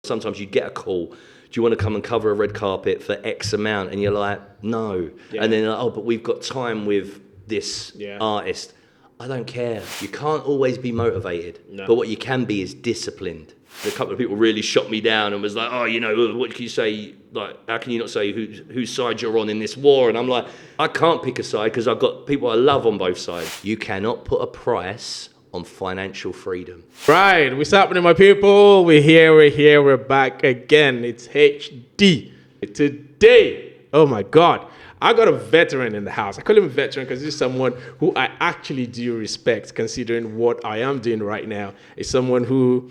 Sometimes you get a call. Do you want to come and cover a red carpet for X amount? And you're like, no. Yeah. And then they're like, oh, but we've got time with this artist. I don't care. You can't always be motivated. No. But what you can be is disciplined. A couple of people really shot me down and was like, oh, you know, what can you say? Like, how can you not say whose side you're on in this war? And I'm like, I can't pick a side because I've got people I love on both sides. You cannot put a price on financial freedom. Right, what's happening, my people? We're here, we're back again. It's HD. Today, oh my God, I got a veteran in the house. I call him a veteran because he's someone who I actually do respect, considering what I am doing right now. It's someone who,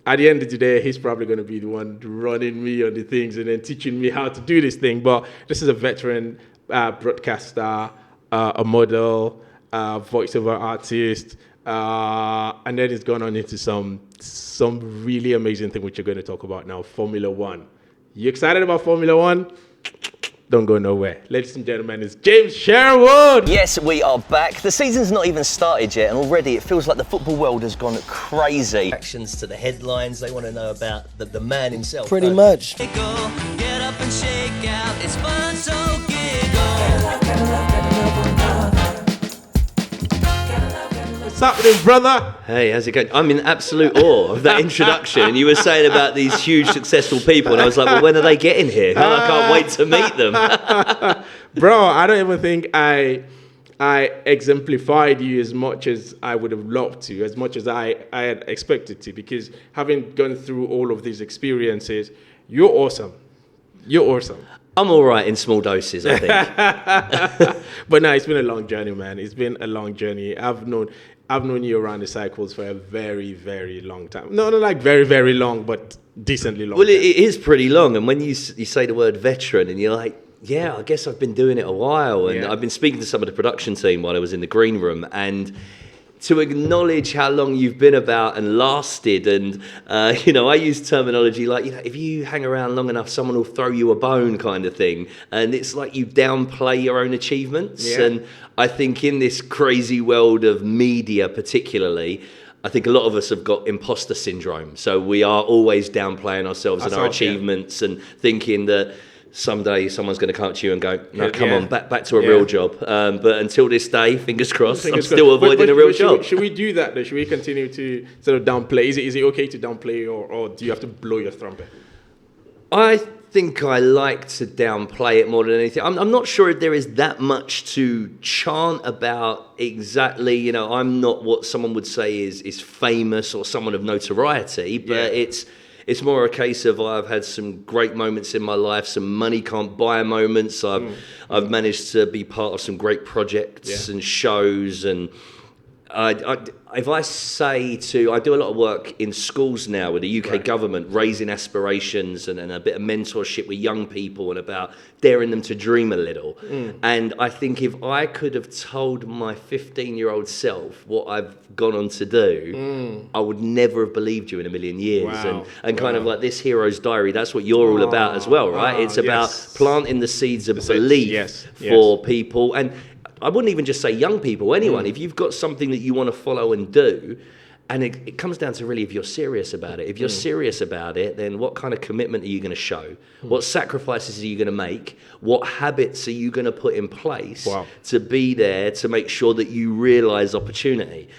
at the end of the day, he's probably going to be the one running me on the things and then teaching me how to do this thing. But this is a veteran broadcaster, a model, voiceover artist, and then it's gone on into some really amazing thing which you're going to talk about now, Formula One. You excited about Formula One? Don't go nowhere. Ladies and gentlemen, it's James Sherwood. Yes, we are back. The season's not even started yet, and already it feels like the football world has gone crazy. Reactions to the headlines, they want to know about the man himself. Pretty much. Get up and shake out, it's fun, so giggle. What's happening, brother? Hey, how's it going? I'm in absolute awe of that introduction. And you were saying about these huge, successful people, and I was like, well, when are they getting here? I can't wait to meet them. Bro, I don't even think I exemplified you as much as I would have loved to, as much as I had expected to, because having gone through all of these experiences, you're awesome. You're awesome. I'm all right in small doses, I think. But no, it's been a long journey, man. It's been a long journey. I've known you around the cycles for a very, very long time. No, not like very, very long, but decently long. Well, it is pretty long. And when you say the word veteran and you're like, yeah, I guess I've been doing it a while. And I've been speaking to some of the production team while I was in the green room, and to acknowledge how long you've been about and lasted. And, I use terminology like, if you hang around long enough, someone will throw you a bone kind of thing. And it's like you downplay your own achievements. Yeah. And I think in this crazy world of media particularly, I think a lot of us have got imposter syndrome. So we are always downplaying ourselves and our achievements and thinking that someday someone's going to come up to you and go, no, come on, back to a real job. But until this day, fingers crossed, I'm still avoiding a real job. Should we do that though? Should we continue to sort of downplay? Is it okay to downplay, or do you have to blow your trumpet? I think I like to downplay it more than anything. I'm not sure if there is that much to chant about exactly. I'm not what someone would say is famous or someone of notoriety, but it's more a case of I've had some great moments in my life, some money can't buy moments. I've managed to be part of some great projects and shows, and if I say I do a lot of work in schools now with the UK government, raising aspirations and a bit of mentorship with young people and about daring them to dream a little. And I think if I could have told my 15-year-old self what I've gone on to do, I would never have believed you in a million years. Wow. And kind of like this Heroes Diary, that's what you're all about as well, right? It's about planting the seeds of belief for people. And I wouldn't even just say young people, anyone. If you've got something that you want to follow and do, and it comes down to really if you're serious about it. If you're serious about it, then what kind of commitment are you going to show? What sacrifices are you going to make? What habits are you going to put in place to be there to make sure that you realize opportunity?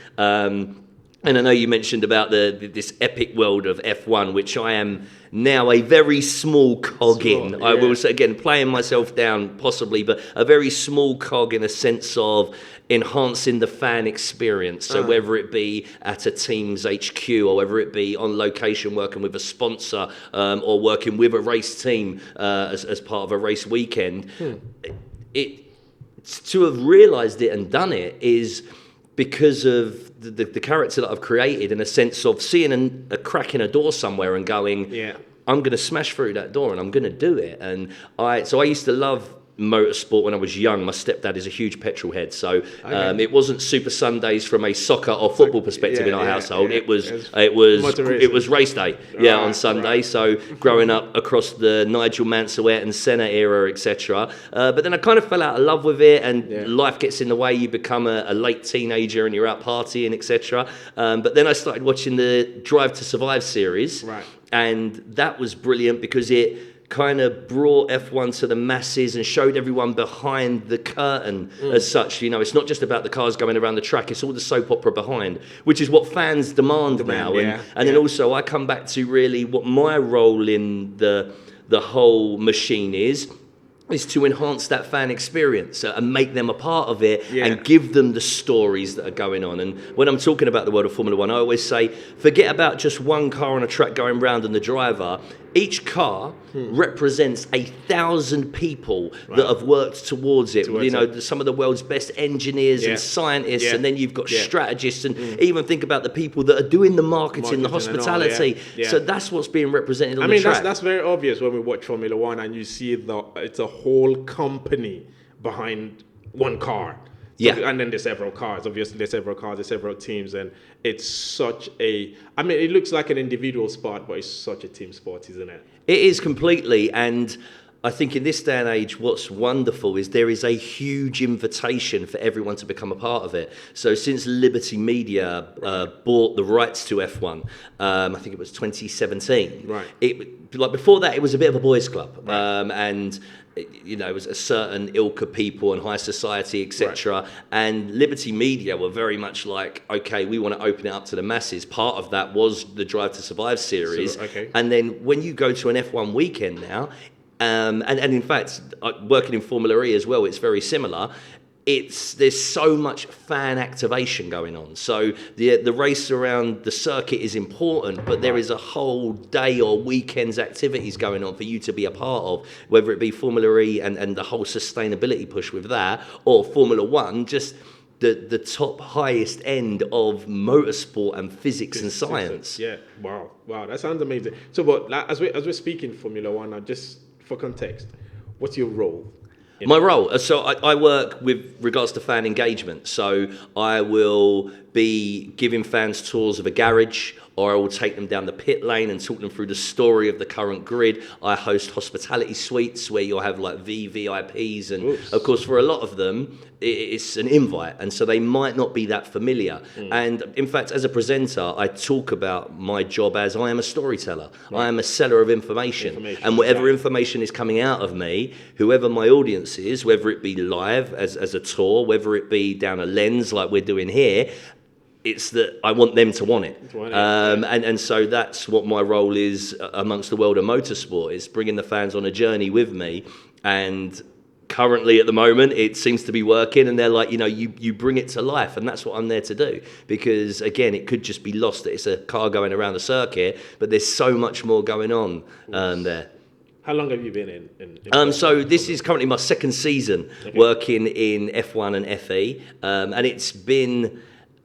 And I know you mentioned about this epic world of F1, which I am now a very small cog in. I will say, again, playing myself down possibly, but a very small cog in a sense of enhancing the fan experience. So whether it be at a team's HQ or whether it be on location working with a sponsor or working with a race team as part of a race weekend, to have realised it and done it is because of the character that I've created, in a sense of seeing a crack in a door somewhere and going, I'm going to smash through that door and I'm going to do it. And I used to love motorsport when I was young. My stepdad is a huge petrol head, so it wasn't Super Sundays from a soccer or football perspective in our household. It was race day, on Sunday. Right. So growing up across the Nigel Mansell, Ayrton Senna era, etc. But then I kind of fell out of love with it, and life gets in the way. You become a late teenager and you're out partying, etc. But then I started watching the Drive to Survive series, and that was brilliant because it kind of brought F1 to the masses and showed everyone behind the curtain as such. You know, it's not just about the cars going around the track, it's all the soap opera behind, which is what fans demand now. And then also I come back to really what my role in the whole machine is to enhance that fan experience and make them a part of it and give them the stories that are going on. And when I'm talking about the world of Formula One, I always say, forget about just one car on a track going round and the driver. Each car represents 1,000 people that have worked towards it. Some of the world's best engineers and scientists, and then you've got strategists, and even think about the people that are doing the marketing the hospitality. So that's what's being represented on the track. That's very obvious when we watch Formula One and you see it's a whole company behind one car. And then there's several cars. Obviously, there's several teams, and it's such a... I mean, it looks like an individual sport, but it's such a team sport, isn't it? It is completely, and I think in this day and age, what's wonderful is there is a huge invitation for everyone to become a part of it. So since Liberty Media bought the rights to F1, I think it was 2017. Before that, it was a bit of a boys' club, and it was a certain ilk of people and high society, etc. And Liberty Media were very much like, okay, we want to open it up to the masses. Part of that was the Drive to Survive series. And then when you go to an F1 weekend now, and in fact, working in Formula E as well, it's very similar. There's so much fan activation going on. So the race around the circuit is important, but there is a whole day or weekend's activities going on for you to be a part of, whether it be Formula E and the whole sustainability push with that, or Formula One, just the top highest end of motorsport and physics and science. Wow, that sounds amazing. So, but as we're speaking Formula One, just for context, what's your role? My role, so I work with regards to fan engagement. So I will be giving fans tours of a garage, or I will take them down the pit lane and talk them through the story of the current grid. I host hospitality suites where you'll have like VVIPs, and of course for a lot of them it's an invite, and so they might not be that familiar. And in fact, as a presenter, I talk about my job as I am a storyteller. I am a seller of information. And whatever information is coming out of me, whoever my audience is, whether it be live as a tour, whether it be down a lens like we're doing here, it's that I want them to want it. And so that's what my role is amongst the world of motorsport, is bringing the fans on a journey with me. And currently at the moment it seems to be working, and they're like, you bring it to life, and that's what I'm there to do. Because again, it could just be lost that it's a car going around the circuit, but there's so much more going on there. How long have you been in so this is currently my second season working in F1 and FE, and it's been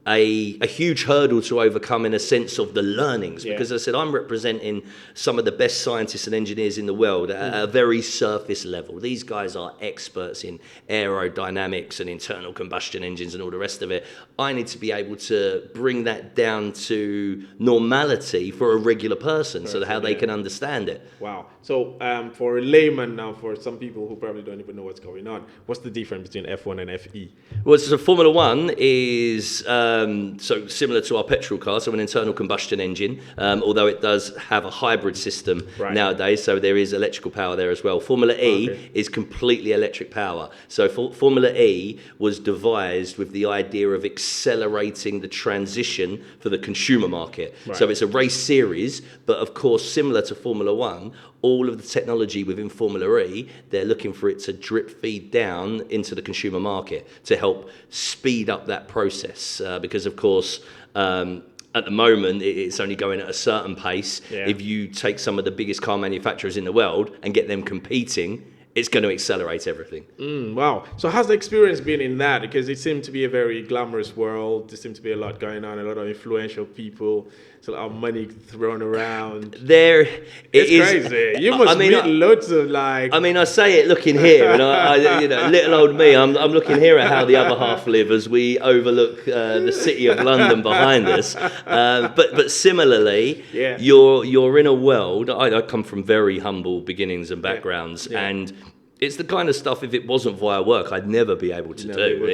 a huge hurdle to overcome in a sense of the learnings, because as I said, I'm representing some of the best scientists and engineers in the world at a very surface level. These guys are experts in aerodynamics and internal combustion engines and all the rest of it. I need to be able to bring that down to normality for a regular person, so that how they can understand it. Wow. So for a layman now, for some people who probably don't even know what's going on, what's the difference between F1 and FE? Well, so Formula One is so similar to our petrol car, so an internal combustion engine, although it does have a hybrid system nowadays, so there is electrical power there as well. Formula E is completely electric power. So Formula E was devised with the idea of accelerating the transition for the consumer market. So it's a race series, but of course, similar to Formula One, all of the technology within Formula E, they're looking for it to drip feed down into the consumer market to help speed up that process. Because, of course, at the moment, it's only going at a certain pace. If you take some of the biggest car manufacturers in the world and get them competing, it's going to accelerate everything. Wow. So how's the experience been in that? Because it seemed to be a very glamorous world. There seemed to be a lot going on, a lot of influential people, a lot of money thrown around. It's crazy. You must meet loads of I say it looking here, and I little old me, I'm looking here at how the other half live as we overlook the city of London behind us. But similarly, you're in a world. I come from very humble beginnings and backgrounds, and it's the kind of stuff, if it wasn't via work, I'd never be able to do.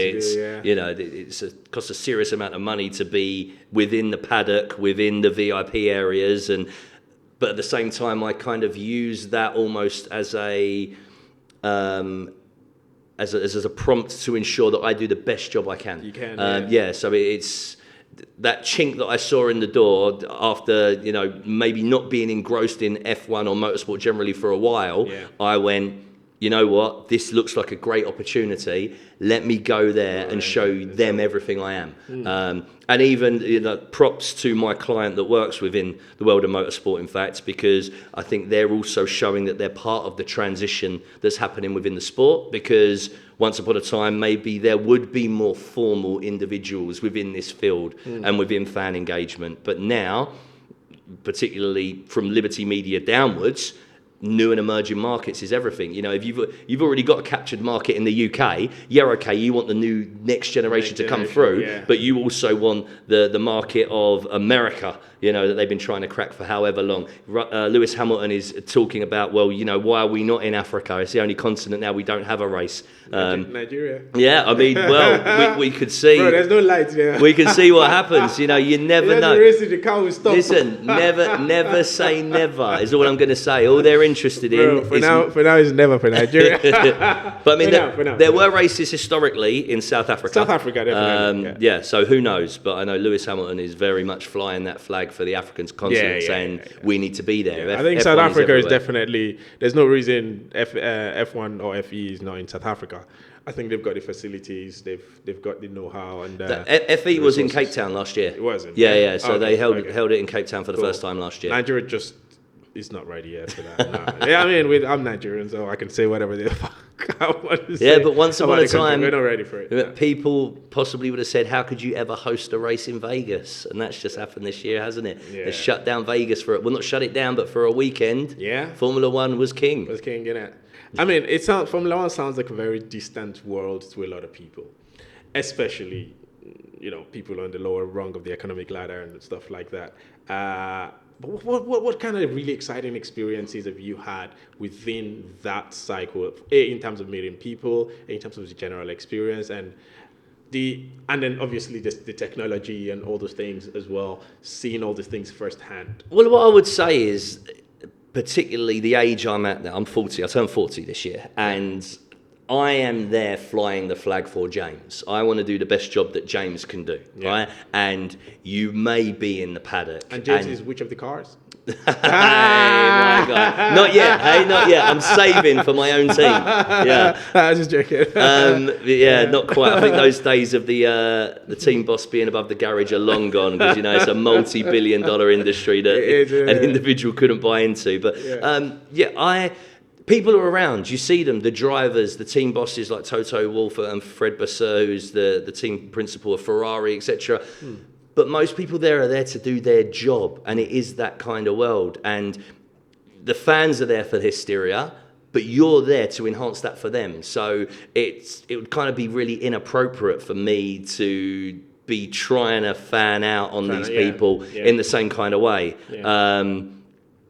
It costs a serious amount of money to be within the paddock, within the VIP areas, but at the same time, I kind of use that almost as a prompt to ensure that I do the best job I can. You can, so it's that chink that I saw in the door after, maybe not being engrossed in F1 or motorsport generally for a while. I went, you know what, this looks like a great opportunity. Let me go there and show them everything I am. And even props to my client that works within the world of motorsport, in fact, because I think they're also showing that they're part of the transition that's happening within the sport, because once upon a time, maybe there would be more formal individuals within this field and within fan engagement. But now, particularly from Liberty Media downwards, new and emerging markets is everything. If you've already got a captured market in the UK, okay, you want the new next generation to come through, but you also want the market of America, that they've been trying to crack for however long. Lewis Hamilton is talking about, why are we not in Africa? It's the only continent now we don't have a race. Nigeria. Yeah, we could see. Bro, there's no lights there. We can see what happens. You never know. The car will stop. Listen, never say never is all I'm going to say. All they're interested in. For now, it's never for Nigeria. But there were races historically in South Africa. South Africa, definitely. So who knows? But I know Lewis Hamilton is very much flying that flag for the African continent, saying we need to be there. I think South Africa is definitely. There's no reason F1 or FE is not in South Africa. I think they've got the facilities, they've got the know-how, and FE was in Cape Town last year. It wasn't. So they held it in Cape Town for the first time last year. Nigeria just is not ready yet for that. No. I'm Nigerian, so I can say whatever the fuck I want to say. Yeah, but once upon a time, we're not ready for it. People possibly would have said, "How could you ever host a race in Vegas?" And that's just happened this year, hasn't it? Yeah. They shut down Vegas well, not shut it down, but for a weekend. Yeah. Formula One was king. Formula One sounds like a very distant world to a lot of people, especially, people on the lower rung of the economic ladder and stuff like that. But what kind of really exciting experiences have you had within that cycle, in terms of meeting people, in terms of the general experience, and then obviously the technology and all those things as well, seeing all these things firsthand? Well, what I would say is, particularly the age I'm at now, I'm 40, I turned 40 this year, and I am there flying the flag for James. I want to do the best job that James can do, right? And you may be in the paddock. And James is which of the cars? Hey, my God. Not yet. I'm saving for my own team. Yeah. I was just joking. Not quite. I think those days of the team boss being above the garage are long gone, because it's a multi-billion-dollar industry that an individual couldn't buy into. But people are around. You see them, the drivers, the team bosses like Toto Wolff and Fred Vasseur, who's the team principal of Ferrari, etc. But most people there are there to do their job, and it is that kind of world. And the fans are there for the hysteria, but you're there to enhance that for them. So it would kind of be really inappropriate for me to be trying to fan out on these people in the same kind of way.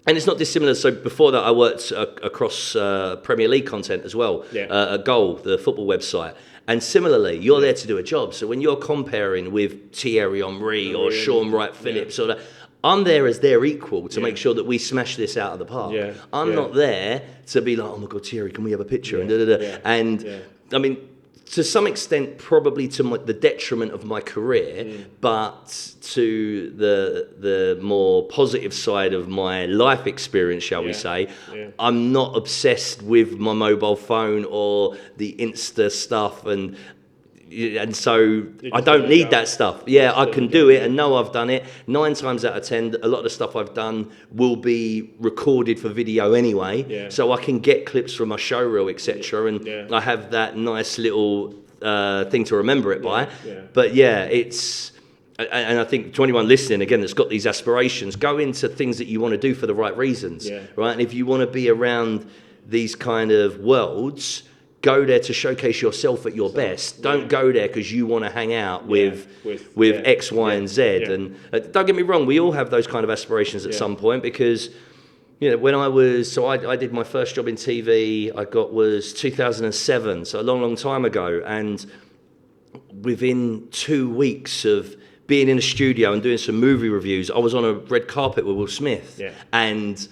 And it's not dissimilar. So before that, I worked across Premier League content as well, at Goal, the football website. And similarly, you're there to do a job. So when you're comparing with Thierry Henry or Sean Wright Phillips, or that, I'm there as their equal to make sure that we smash this out of the park. I'm not there to be like, oh my God, Thierry, can we have a picture? And I mean, to some extent, probably to the detriment of my career, but to the more positive side of my life experience, shall we say, I'm not obsessed with my mobile phone or the Insta stuff. And And so I don't need that stuff. Yeah, I can do it and know I've done it. 9 times out of 10, a lot of the stuff I've done will be recorded for video anyway. Yeah. So I can get clips from my show reel, etc. And Yeah. I have that nice little thing to remember it by. Yeah. But yeah, it's... And I think to anyone listening, again, that's got these aspirations, go into things that you want to do for the right reasons, right? And if you want to be around these kind of worlds, go there to showcase yourself at your best. Don't go there because you want to hang out with X, Y, and Z. Yeah. And don't get me wrong, we all have those kind of aspirations at some point because, you know, when I did my first job in TV, was 2007, so a long, long time ago. And within 2 weeks of being in a studio and doing some movie reviews, I was on a red carpet with Will Smith. Yeah. And,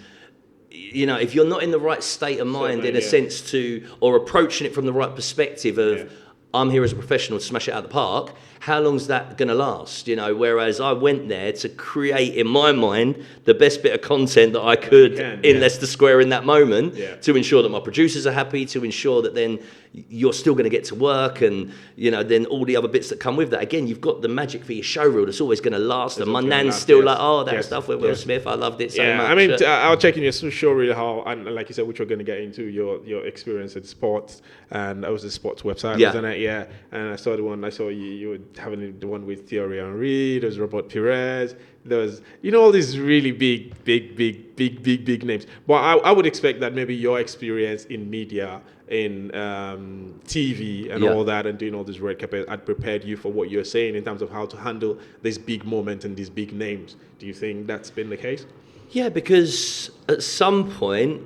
you know, if you're not in the right state of mind, in a sense or approaching it from the right perspective of, I'm here as a professional to smash it out of the park, how long's that going to last? You know, whereas I went there to create, in my mind, the best bit of content that I could in Leicester Square in that moment to ensure that my producers are happy, to ensure that then you're still going to get to work and, you know, then all the other bits that come with that. Again, you've got the magic for your show reel that's always going to last. And my nan's still that stuff with Will Smith, I loved it so much. I mean, I'll check in your show reel how, and like you said, which we're going to get into, your experience in sports. And that was the sports website, wasn't it? Yeah. And I saw you were having the one with Thierry Henry, there was Robert Perez, there was, you know, all these really big names. But I would expect that maybe your experience in media, in TV and all that, and doing all this red carpet had prepared you for what you're saying in terms of how to handle this big moment and these big names. Do you think that's been the case? Yeah, because at some point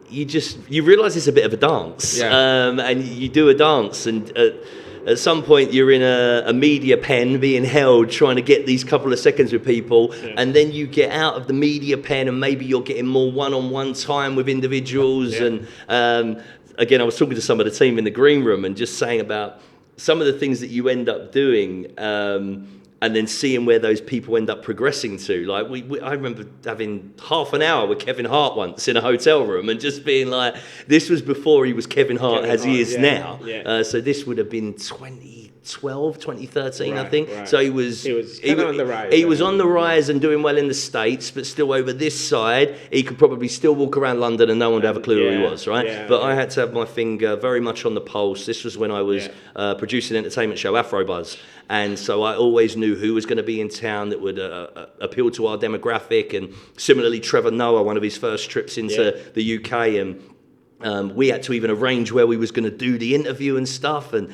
you realise it's a bit of a dance, and you do a dance, and at some point you're in a media pen being held, trying to get these couple of seconds with people, and then you get out of the media pen and maybe you're getting more one-on-one time with individuals. And again, I was talking to some of the team in the green room and just saying about some of the things that you end up doing, and then seeing where those people end up progressing to. Like I remember having half an hour with Kevin Hart once in a hotel room and just being like, this was before he was Kevin Hart he is now. So this would have been 2012, 2013, I think. Right. So he was on the rise. He was on the rise and doing well in the States, but still over this side, he could probably still walk around London and no one would have a clue who he was, right? But I had to have my finger very much on the pulse. This was when I was producing an entertainment show, Afrobuzz. And so I always knew who was going to be in town that would appeal to our demographic. And similarly, Trevor Noah, one of his first trips into the UK, and we had to even arrange where we was going to do the interview and stuff. And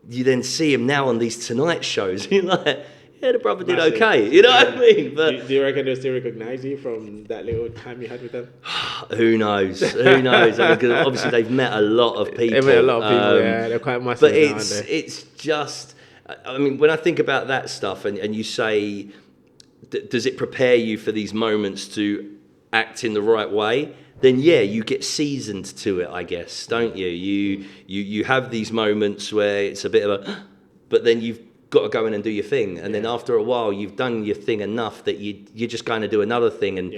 you then see him now on these Tonight shows. You're like, yeah, the brother did okay. You know what I mean? But do you reckon they still recognise you from that little time you had with them? Who knows? Who knows? I mean, 'cause obviously they've met a lot of people. They've met a lot of people, they're quite massive. But it's just... I mean, when I think about that stuff and you say, does it prepare you for these moments to act in the right way? Then, yeah, you get seasoned to it, I guess, don't you? You have these moments where it's a bit of a... But then you've got to go in and do your thing. And then after a while, you've done your thing enough that you're just going to do another thing. And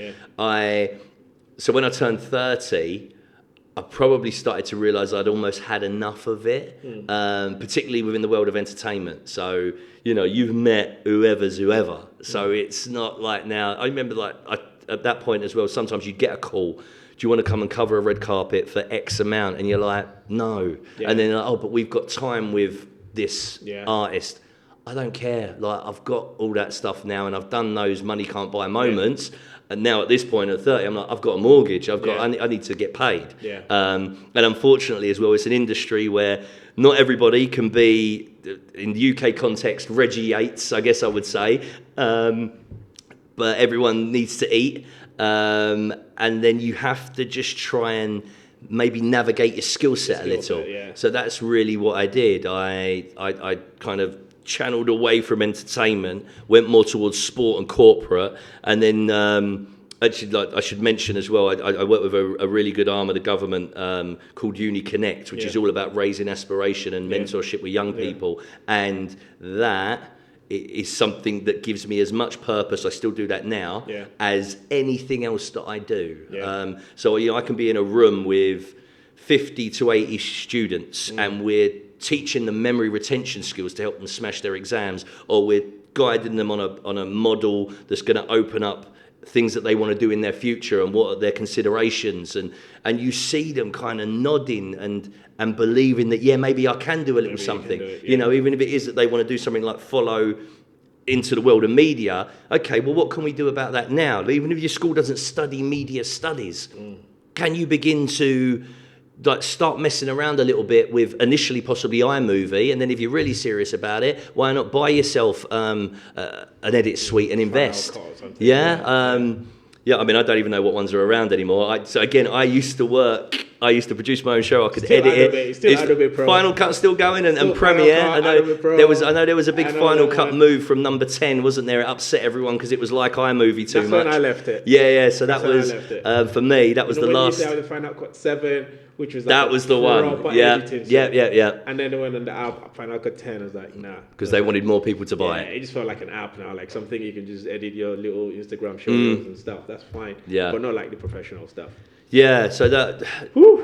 so when I turned 30... I probably started to realise I'd almost had enough of it, particularly within the world of entertainment. So, you know, you've met whoever's whoever. So it's not like now... I remember, at that point as well, sometimes you'd get a call. Do you want to come and cover a red carpet for X amount? And you're like, no. And then, but we've got time with this artist. I don't care. Like, I've got all that stuff now, and I've done those money can't buy moments. And now at this point at 30, I'm like, I've got a mortgage. I need to get paid. And unfortunately as well, it's an industry where not everybody can be, in the UK context, Reggie Yates, I guess I would say. But everyone needs to eat. And then you have to just try and maybe navigate your skill set a little. So that's really what I did. I kind of channeled away from entertainment, went more towards sport and corporate, and then actually, I should mention as well, I work with a really good arm of the government called Uni Connect, which is all about raising aspiration and mentorship with young people, and that is something that gives me as much purpose, I still do that now, as anything else that I do. So I can be in a room with 50 to 80 students, and we're teaching them memory retention skills to help them smash their exams, or we're guiding them on a model that's going to open up things that they want to do in their future and what are their considerations, and you see them kind of nodding and believing that, yeah, maybe I can do a little something, you know, even if it is that they want to do something like follow into the world of media. Okay, well, what can we do about that now? Even if your school doesn't study media studies, can you begin to like start messing around a little bit with initially possibly iMovie, and then if you're really serious about it, why not buy yourself an edit suite and invest? Yeah, I mean, I don't even know what ones are around anymore. So again, I used to produce my own show. I could edit it. Still Adobe Pro. Final Cut still going, and Premiere. I know there was a big Final Cut move from number 10, wasn't there? It upset everyone because it was like iMovie too much. That's when I left it. Yeah. So that was for me. That was the last. You the Final Cut 7, which was like that was the one. Yeah. And then they went on the app Final Cut 10. I was like, nah, because they wanted more people to buy it. It just felt like an app now, like something you can just edit your little Instagram shows and stuff. That's fine. Yeah. But not like the professional stuff. Yeah, so that,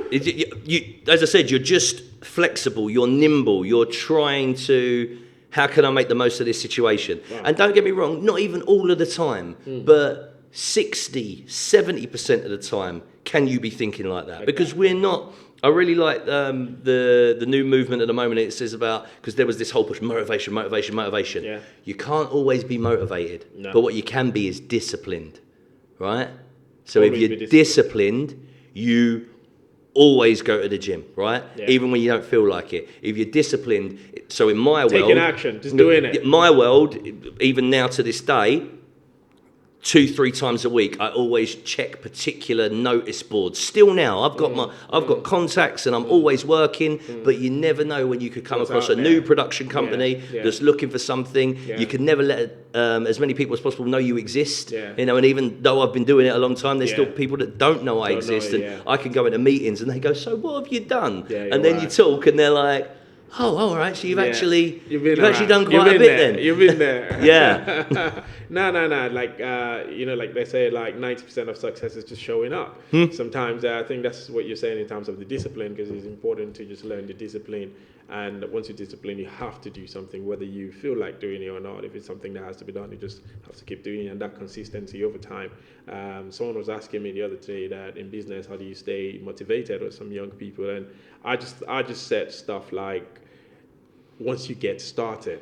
you, as I said, you're just flexible, you're nimble, you're trying to, how can I make the most of this situation? Wow. And don't get me wrong, not even all of the time, but 60, 70% of the time, can you be thinking like that? Because we're not, I really like the new movement at the moment. It says about, because there was this whole push, motivation. Yeah. You can't always be motivated, but what you can be is disciplined, right? So if you're disciplined, you always go to the gym, right? Yeah. Even when you don't feel like it. If you're disciplined, so in my world... Taking action, just doing it. My world, even now to this day, 2-3 times a week, I always check particular notice boards. Still now, I've got contacts and I'm always working, but you never know when you could come across a new production company that's looking for something. Yeah. You can never let as many people as possible know you exist. Yeah. You know, and even though I've been doing it a long time, there's still people that don't know I exist, and I can go into meetings and they go, "So what have you done?" And then you talk and they're like, "Oh, all right. So you've actually done quite a bit then." You've been there. Yeah. No. Like like they say, like 90% of success is just showing up. Sometimes I think that's what you're saying in terms of the discipline, because it's important to just learn the discipline. And once you're disciplined, you have to do something, whether you feel like doing it or not. If it's something that has to be done, you just have to keep doing it, and that consistency over time. Someone was asking me the other day that in business, how do you stay motivated, with some young people? And I just said stuff like, once you get started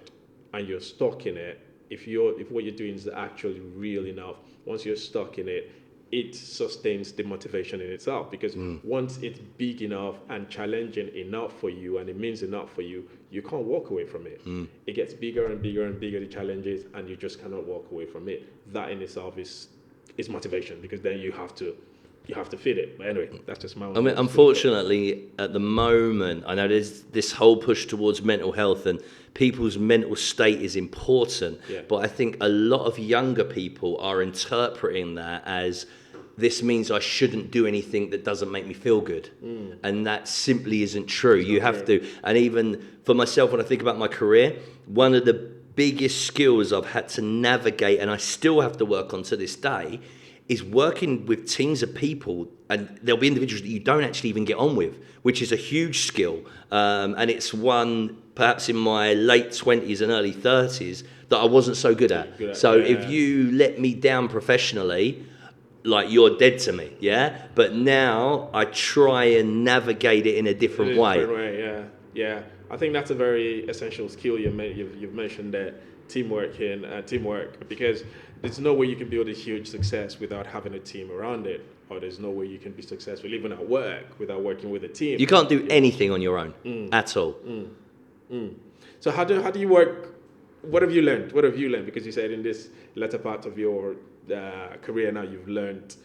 and you're stuck in it, if what you're doing is actually real enough, once you're stuck in it, it sustains the motivation in itself, because once it's big enough and challenging enough for you, and it means enough for you, you can't walk away from it. It gets bigger and bigger and bigger, the challenges, and you just cannot walk away from it. That in itself is motivation, because then you have to fit it. But anyway, that's just my own. I mean, unfortunately, at the moment, I know there's this whole push towards mental health, and people's mental state is important. Yeah. But I think a lot of younger people are interpreting that as, this means I shouldn't do anything that doesn't make me feel good. And that simply isn't true. You have to. And even for myself, when I think about my career, one of the biggest skills I've had to navigate, and I still have to work on to this day, is working with teams of people, and there'll be individuals that you don't actually even get on with, which is a huge skill. And it's one, perhaps in my late 20s and early 30s, that I wasn't so good at. If you let me down professionally, like, you're dead to me, yeah? But now I try and navigate it in a different way. Yeah. I think that's a very essential skill you've mentioned there, teamwork, because there's no way you can build a huge success without having a team around it, or there's no way you can be successful even at work without working with a team. You can't do anything on your own at all. So how do you work? What have you learned? Because you said in this latter part of your career now, you've learned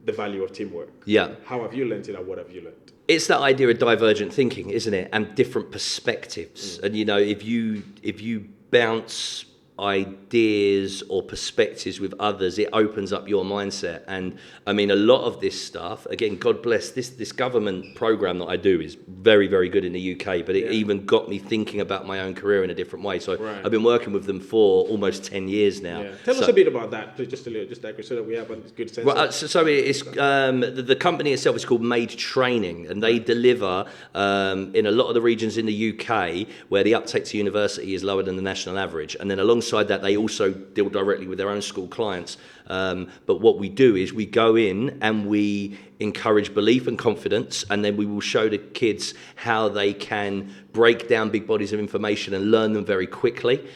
the value of teamwork. Yeah. How have you learned it, and what have you learned? It's that idea of divergent thinking, isn't it? And different perspectives. And if you bounce ideas or perspectives with others, it opens up your mindset. And I mean, a lot of this stuff, again, God bless, this government program that I do is very, very good in the UK, but it even got me thinking about my own career in a different way. So I've been working with them for almost 10 years now. Tell us a bit about that, please, just a little, just so that we have a good sense. Well, so it's the company itself is called Made Training, and they deliver in a lot of the regions in the UK where the uptake to university is lower than the national average. And then alongside that, they also deal directly with their own school clients. But what we do is we go in and we encourage belief and confidence, and then we will show the kids how they can break down big bodies of information and learn them very quickly,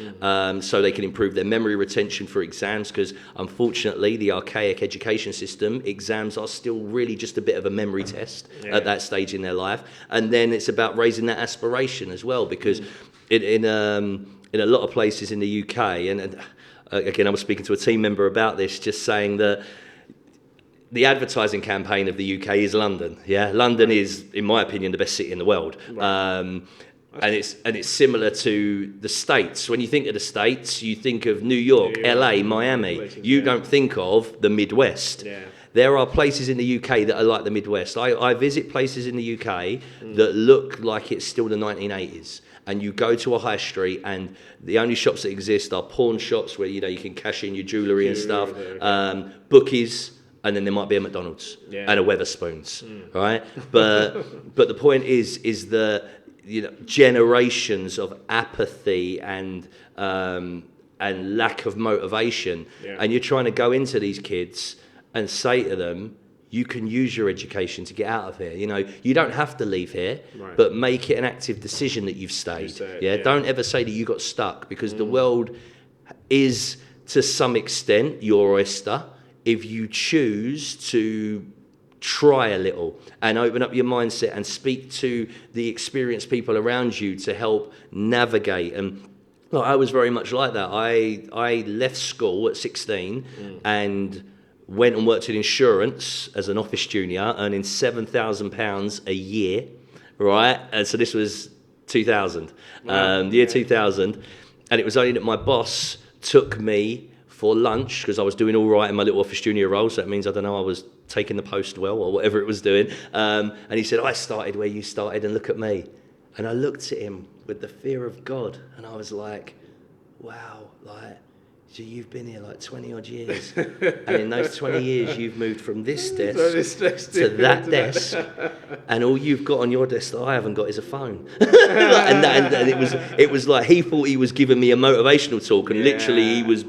so they can improve their memory retention for exams, because unfortunately the archaic education system, exams are still really just a bit of a memory test at that stage in their life. And then it's about raising that aspiration as well, because in a lot of places in the UK, and again, I was speaking to a team member about this, just saying that the advertising campaign of the UK is London. Yeah, London is, in my opinion, the best city in the world. And it's similar to the States. When you think of the States, you think of New York, LA, Miami. You don't think of the Midwest. There are places in the UK that are like the Midwest. I visit places in the UK that look like it's still the 1980s. And you go to a high street, and the only shops that exist are pawn shops where you can cash in your jewellery and stuff, bookies, and then there might be a McDonald's and a Wetherspoons, right? But the point is that generations of apathy and lack of motivation, and you're trying to go into these kids and say to them, you can use your education to get out of here. You don't have to leave here, but make it an active decision that you've stayed. Don't ever say that you got stuck, because the world is, to some extent, your oyster if you choose to try a little and open up your mindset and speak to the experienced people around you to help navigate. And I was very much like that. I left school at 16 and went and worked in insurance as an office junior, earning £7,000 a year, right? And so this was 2000, the year 2000. And it was only that my boss took me for lunch, because I was doing all right in my little office junior role, so that means, I don't know, I was taking the post well or whatever it was doing. And he said, I started where you started, and look at me. And I looked at him with the fear of God, and I was like, wow, so you've been here 20 odd years, and in those 20 years you've moved from this desk to that desk, and all you've got on your desk that I haven't got is a phone. and it was like he thought he was giving me a motivational talk, and literally I was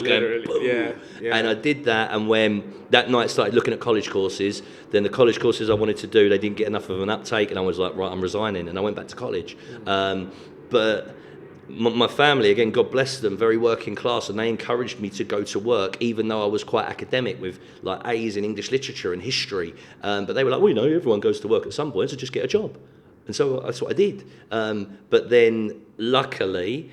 going boom. And I did that, and when that night started looking at college courses, then the college courses I wanted to do, they didn't get enough of an uptake, and I was like, right, I'm resigning, and I went back to college. But my family, again, God bless them, very working class, and they encouraged me to go to work, even though I was quite academic with A's in English literature and history. But they were like, well, everyone goes to work at some point, so just get a job. And so that's what I did. But then, luckily,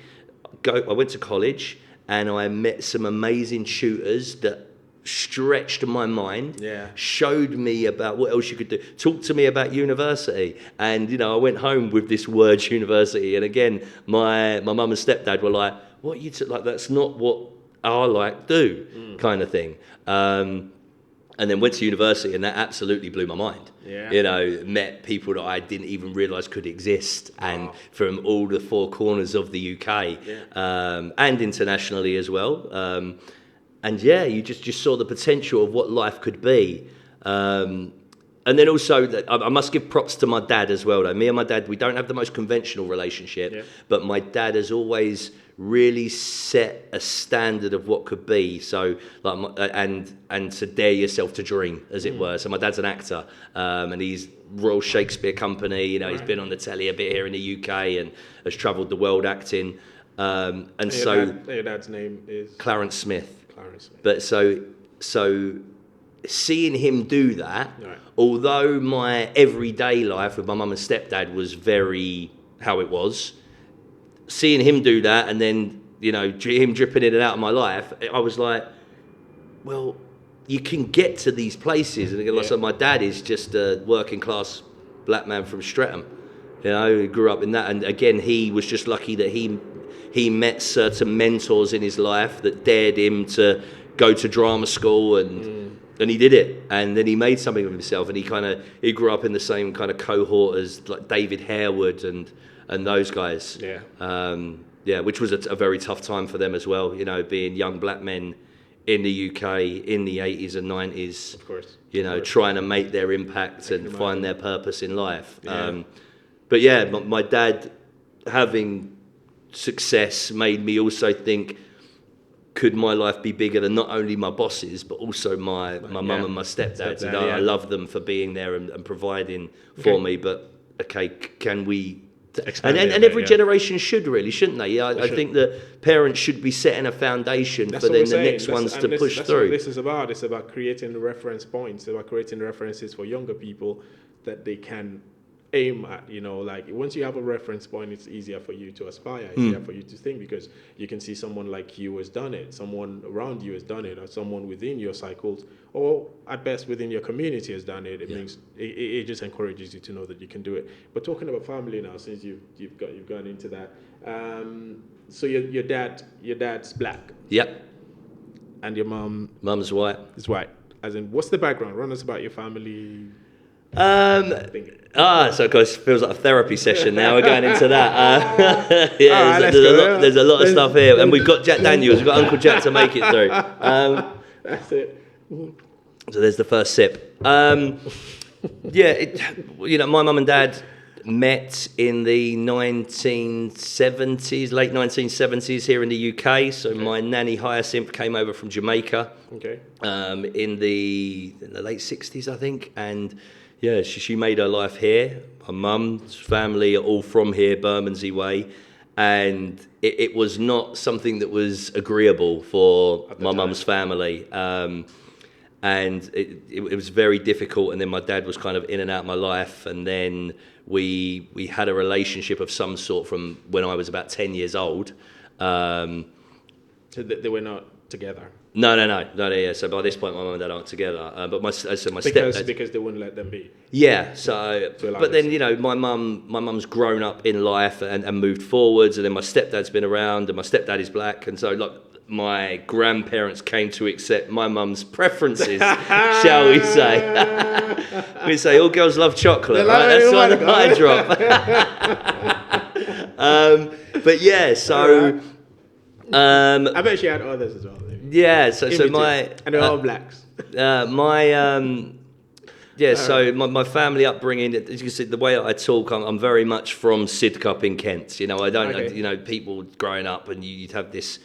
I went to college, and I met some amazing tutors that stretched my mind, showed me about what else you could do, talked to me about university. And I went home with this word university, and again my mum and stepdad were like, what you that's not what I do, kind of thing. And then went to university, and that absolutely blew my mind. Met people that I didn't even realise could exist, and from all the four corners of the UK, and internationally as well. And you just saw the potential of what life could be. And then also, I must give props to my dad as well, though. Me and my dad, we don't have the most conventional relationship, but my dad has always really set a standard of what could be. So, and to dare yourself to dream, as it were. So my dad's an actor, and he's Royal Shakespeare Company. He's been on the telly a bit here in the UK and has travelled the world acting. And your dad's name is Clarence Smith. But so seeing him do that, although my everyday life with my mum and stepdad was very how it was, seeing him do that, and then him dripping in and out of my life, I was like, well, you can get to these places. And again, so my dad is just a working class black man from Streatham. He grew up in that, and again, he was just lucky that he he met certain mentors in his life that dared him to go to drama school, and he did it, and then he made something of himself, and he grew up in the same kind of cohort as like David Harewood and those guys. Which was a very tough time for them as well, you know, being young black men in the UK in the 80s and 90s, Of course. you know, trying to make their impact and find their purpose in life. Yeah. But yeah, my dad having success made me also think, could my life be bigger than not only my bosses, but also my mum and my stepdads? And I love them for being there and providing for me. But okay, can we? And every generation should really, shouldn't they? Yeah, I think that parents should be setting a foundation for then the next ones to push through. That's what this is about. It's about creating reference points. It's about creating references for younger people that they can aim at, you know, like once you have a reference point, it's easier for you to aspire, easier for you to think, because you can see someone like you has done it, someone around you has done it, or someone within your cycles, or at best within your community has done it. It means it just encourages you to know that you can do it. But talking about family now, since you've gone into that, so your dad's black. Yep. And your mum's white. Is white. As in, what's the background? Run us about your family. So of course it feels like a therapy session now. We're going into that. There's a lot of stuff here, and we've got Jack Daniels. We've got Uncle Jack to make it through. That's it. So there's the first sip. My mum and dad met in the 1970s, late 1970s here in the UK. So my nanny Hyacinth came over from Jamaica. In the late 60s, I think, and yeah, she made her life here. My mum's family are all from here, Bermondsey way, and it was not something that was agreeable for my mum's family, and it was very difficult. And then my dad was kind of in and out of my life, and then we had a relationship of some sort from when I was about 10 years old. So they were not together? No. Yeah. So by this point, my mum and dad aren't together. But my stepdad, because they wouldn't let them be. Yeah. So, but then my mum's grown up in life and moved forwards, and then my stepdad's been around, and my stepdad is black, and so like my grandparents came to accept my mum's preferences, shall we say? We say all girls love chocolate, right? That's why the I drop. But yeah, so. I bet she had others as well. Yeah, so my and they're all blacks. My family upbringing, as you can see, the way I talk, I'm very much from Sidcup in Kent. You know, I don't, people growing up, and you'd have this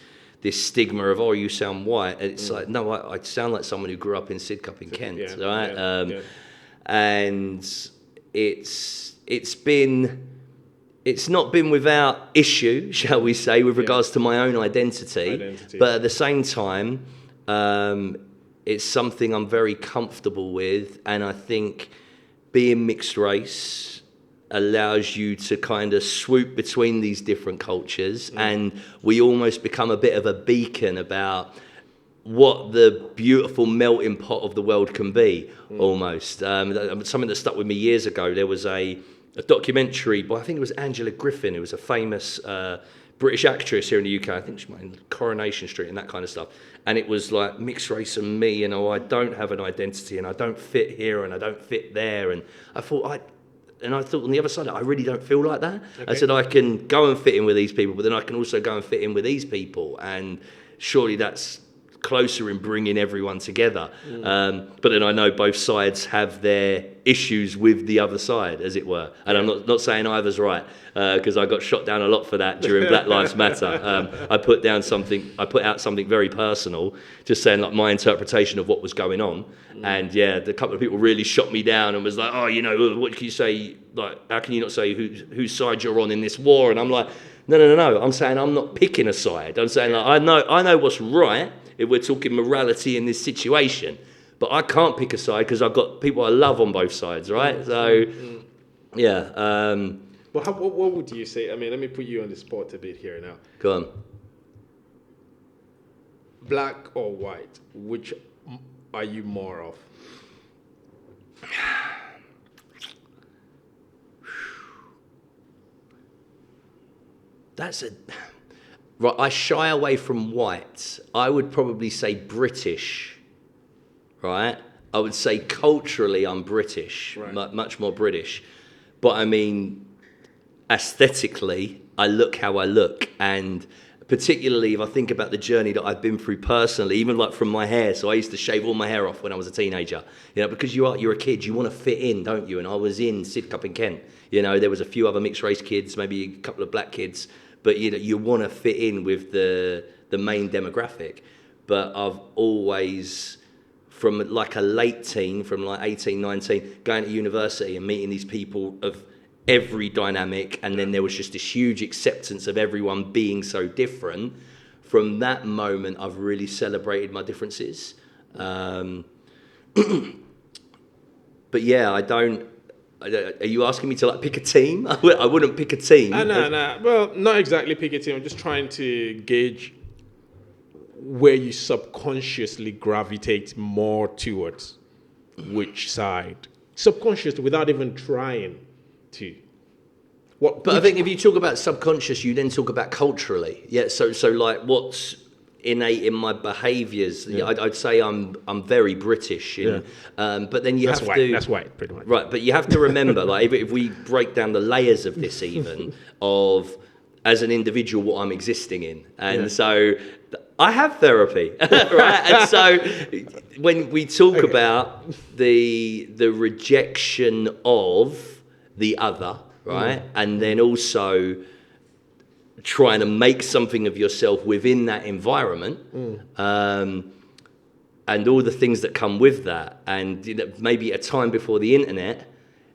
stigma of, oh, you sound white. And it's like, no, I sound like someone who grew up in Sidcup in Kent, right? And it's not been without issue, shall we say, with regards to my own identity. But at the same time, it's something I'm very comfortable with. And I think being mixed race allows you to kind of swoop between these different cultures. And we almost become a bit of a beacon about what the beautiful melting pot of the world can be, almost. Something that stuck with me years ago, there was a documentary by, I think it was Angela Griffin, who was a famous British actress here in the UK. I think she might in Coronation Street and that kind of stuff. And it was like mixed race and me, I don't have an identity, and I don't fit here and I don't fit there. And I thought on the other side, I really don't feel like that. Okay. I said I can go and fit in with these people, but then I can also go and fit in with these people. And surely that's closer in bringing everyone together. But then I know both sides have their issues with the other side, as it were. And I'm not saying either's right, because I got shot down a lot for that during Black Lives Matter. I put out something very personal, just saying like my interpretation of what was going on. And a couple of people really shot me down and was like, oh, what can you say? Like, how can you not say whose side you're on in this war? And I'm like, no. I'm saying I'm not picking a side. I'm saying like, I know what's right if we're talking morality in this situation, but I can't pick a side because I've got people I love on both sides, right? So, Well, what would you say? I mean, let me put you on the spot a bit here now. Go on. Black or white? Which are you more of? Right, I shy away from white. I would probably say British, right? I would say culturally I'm British, much more British. But I mean, aesthetically, I look how I look. And particularly if I think about the journey that I've been through personally, even like from my hair. So I used to shave all my hair off when I was a teenager. You know, because you're a kid, you want to fit in, don't you? And I was in Sidcup in Kent. You know, there was a few other mixed race kids, maybe a couple of black kids. But you know, you want to fit in with the main demographic. But I've always, from like a late teen, from like 18, 19, going to university and meeting these people of every dynamic, and then there was just this huge acceptance of everyone being so different. From that moment, I've really celebrated my differences. But yeah, are you asking me to like pick a team? I wouldn't pick a team. No. Well, not exactly pick a team. I'm just trying to gauge where you subconsciously gravitate more towards which side. Subconsciously, without even trying to. But I think if you talk about subconscious, you then talk about culturally. Yeah. So like what's innate in my behaviours. Yeah. I'd say I'm very British. But then you have to. That's white, pretty much. Right, but you have to remember, like, if we break down the layers of this, even of as an individual, what I'm existing in, and so I have therapy, right? And so when we talk about the rejection of the other, right, and then also trying to make something of yourself within that environment, and all the things that come with that, and you know, maybe a time before the internet,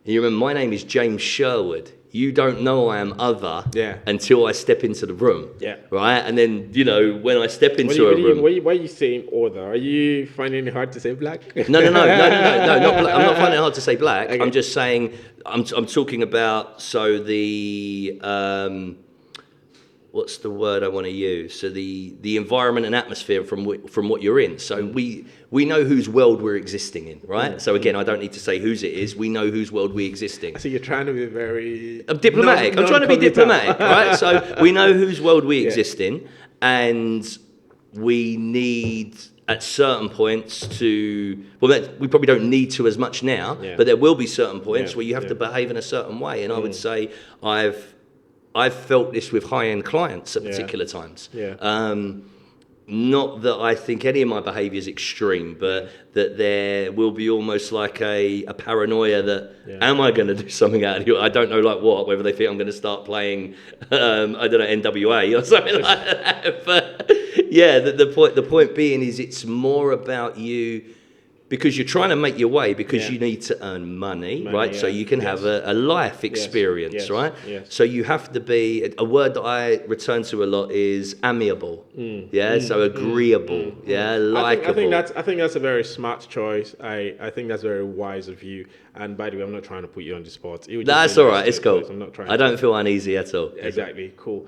and you remember, my name is James Sherwood. You don't know I am other until I step into the room, right? And then, you know, when I step into a room... Why are you saying other? Are you finding it hard to say black? No, not black. I'm not finding it hard to say black. Okay. I'm just saying, I'm talking about, so the... what's the word I want to use? So the environment and atmosphere from what you're in. So we know whose world we're existing in, right? So again, I don't need to say whose it is. We know whose world we're existing. So you're trying to be very... I'm diplomatic. I'm trying to be diplomatic, right? So we know whose world we exist in, and we need at certain points to... Well, we probably don't need to as much now, but there will be certain points where you have to behave in a certain way. And I would say I've felt this with high-end clients at particular times. Not that I think any of my behaviour is extreme, but that there will be almost like a paranoia that, am I going to do something out of you? I don't know like what, whether they think I'm going to start playing, I don't know, NWA or something like that. But yeah, the point being is it's more about you, because you're trying to make your way, because you need to earn money, right? So you can have a life experience, right? So you have to be, a word that I return to a lot is amiable, so agreeable, likeable. I think that's a very smart choice. I think that's very wise of you. And by the way, I'm not trying to put you on the spot. That's all right, it's cool. I'm not trying. I don't feel uneasy at all. Exactly, cool.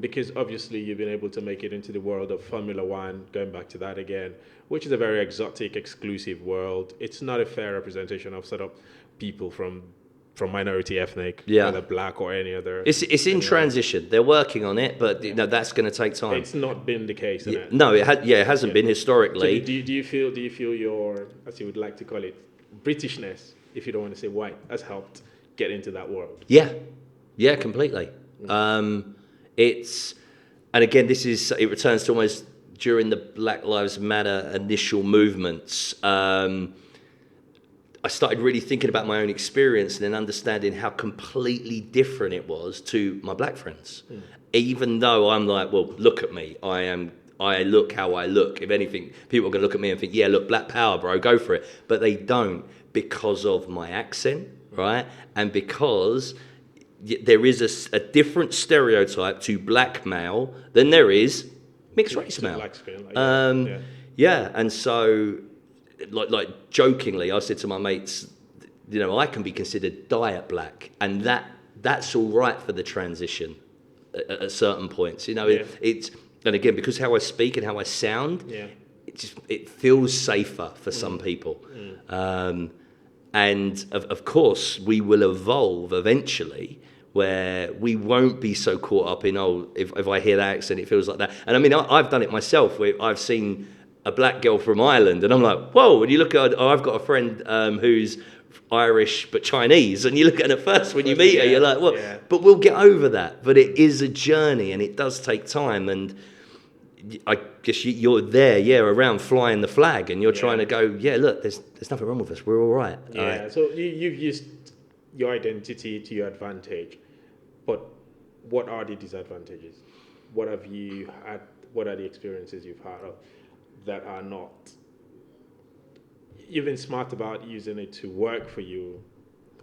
Because obviously you've been able to make it into the world of Formula One, going back to that again, which is a very exotic, exclusive world. It's not a fair representation of sort of people from minority ethnic, whether black or any other. It's in transition. They're working on it, but you know, that's going to take time. It's not been the case, isn't it? No, it hasn't been historically. So do you feel your, as you would like to call it, Britishness, if you don't want to say white, has helped get into that world? Yeah, completely. It's, and again, it returns to almost during the Black Lives Matter initial movements. I started really thinking about my own experience and then understanding how completely different it was to my black friends. Even though I'm like, well, look at me. I look how I look. If anything, people are going to look at me and think, yeah, look, black power, bro, go for it. But they don't, because of my accent, right? And because there is a different stereotype to black male than there is mixed race male. And so, like jokingly, I said to my mates, you know, I can be considered diet black, and that's all right for the transition at certain points. You know, it's and again, because how I speak and how I sound, it feels safer for some people. And of course, we will evolve eventually where we won't be so caught up in, oh, if I hear that accent, it feels like that. And I mean, I've done it myself, where I've seen a black girl from Ireland, and I'm like, whoa, and you look at, I've got a friend who's Irish but Chinese, and you look at her first when you meet her, you're like, well, but we'll get over that. But it is a journey, and it does take time, and I guess you're there, around flying the flag, and you're trying to go, look, there's nothing wrong with us, we're all right. Yeah, so you've used your identity to your advantage, but what are the disadvantages? What have you had? What are the experiences you've had that are not? You've been smart about using it to work for you,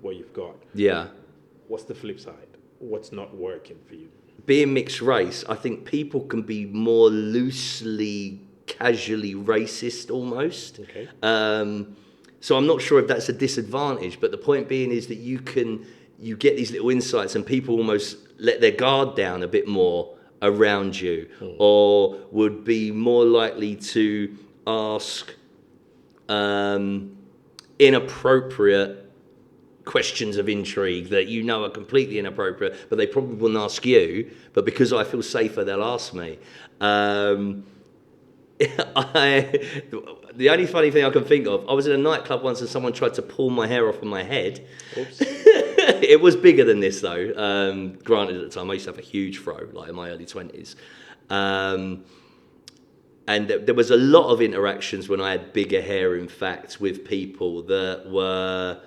what you've got. Yeah. What's the flip side? What's not working for you? Being mixed race, I think people can be more loosely, casually racist almost. Okay. So I'm not sure if that's a disadvantage, but the point being is that you get these little insights, and people almost let their guard down a bit more around you, or would be more likely to ask inappropriate questions of intrigue that are completely inappropriate, but they probably wouldn't ask you, but because I feel safer, they'll ask me. The only funny thing I can think of, I was in a nightclub once and someone tried to pull my hair off of my head. Oops. It was bigger than this though. Granted, at the time I used to have a huge fro, like in my early 20s. And there was a lot of interactions when I had bigger hair, in fact, with people that were,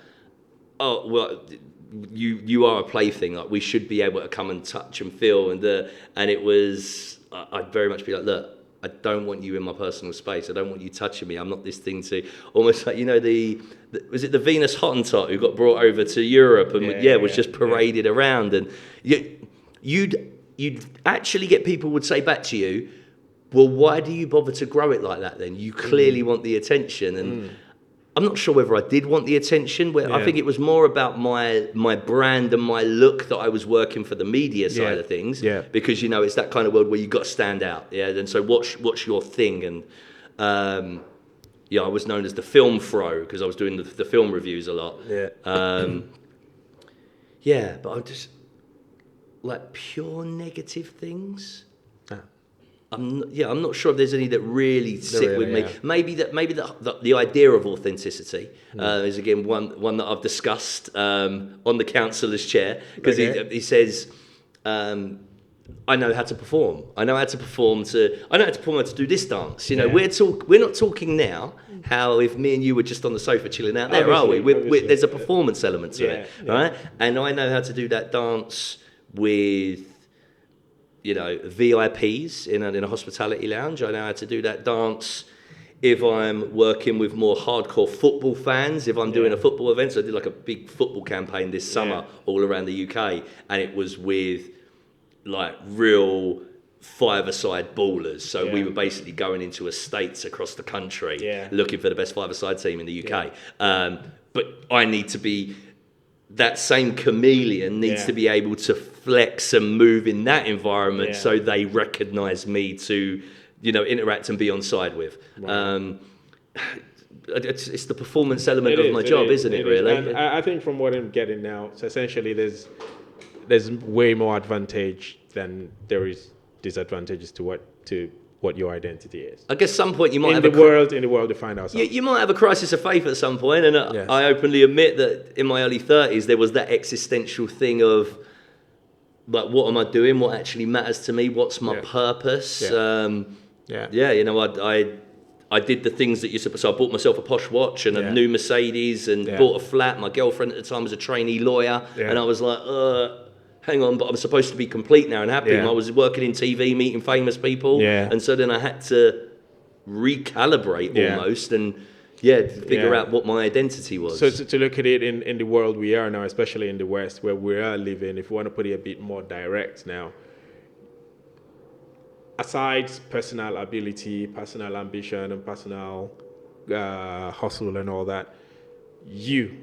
oh, well, you are a plaything. Like, we should be able to come and touch and feel. And it was, I'd very much be like, look, I don't want you in my personal space. I don't want you touching me. I'm not this thing to, almost like, was it the Venus Hottentot who got brought over to Europe and was just paraded around? And you'd actually get people would say back to you, well, why do you bother to grow it like that then? You clearly want the attention. And I'm not sure whether I did want the attention. I think it was more about my brand and my look that I was working for the media side of things. Yeah. Because, it's that kind of world where you've got to stand out. Yeah. And so what's your thing? And I was known as the film fro because I was doing the film reviews a lot. Yeah. But I'm just like pure negative things. I'm not sure if there's any that really sit with me. Yeah. Maybe the idea of authenticity is again one that I've discussed on the councillor's chair, because he says I know how to perform. I know how to perform to do this dance. We're not talking now how if me and you were just on the sofa chilling out there, are we? There's a performance element to it, right? And I know how to do that dance with VIPs in a hospitality lounge. I know how to do that dance if I'm working with more hardcore football fans, if I'm doing a football event. So I did like a big football campaign this summer all around the UK, and it was with like real five-a-side ballers. So we were basically going into estates across the country looking for the best five-a-side team in the UK. But I need to be... that same chameleon needs to be able to flex and move in that environment so they recognise me to, interact and be on side with. Right. It's the performance element of my job, isn't it, really? And I think from what I'm getting now, so essentially there's way more advantage than there is disadvantages to what your identity is. I guess some point you might in the world to find out. You might have a crisis of faith at some point, and I openly admit that in my early 30s there was that existential thing of like, what am I doing? What actually matters to me? What's my purpose? I did the things that you're supposed. So I bought myself a posh watch and a new Mercedes, and bought a flat. My girlfriend at the time was a trainee lawyer, and I was like, hang on, but I'm supposed to be complete now and happy. Yeah. I was working in TV, meeting famous people, and so then I had to recalibrate almost and figure out what my identity was. So to look at it in the world we are now, especially in the West where we are living, if we want to put it a bit more direct now, aside personal ability, personal ambition, and personal hustle and all that, you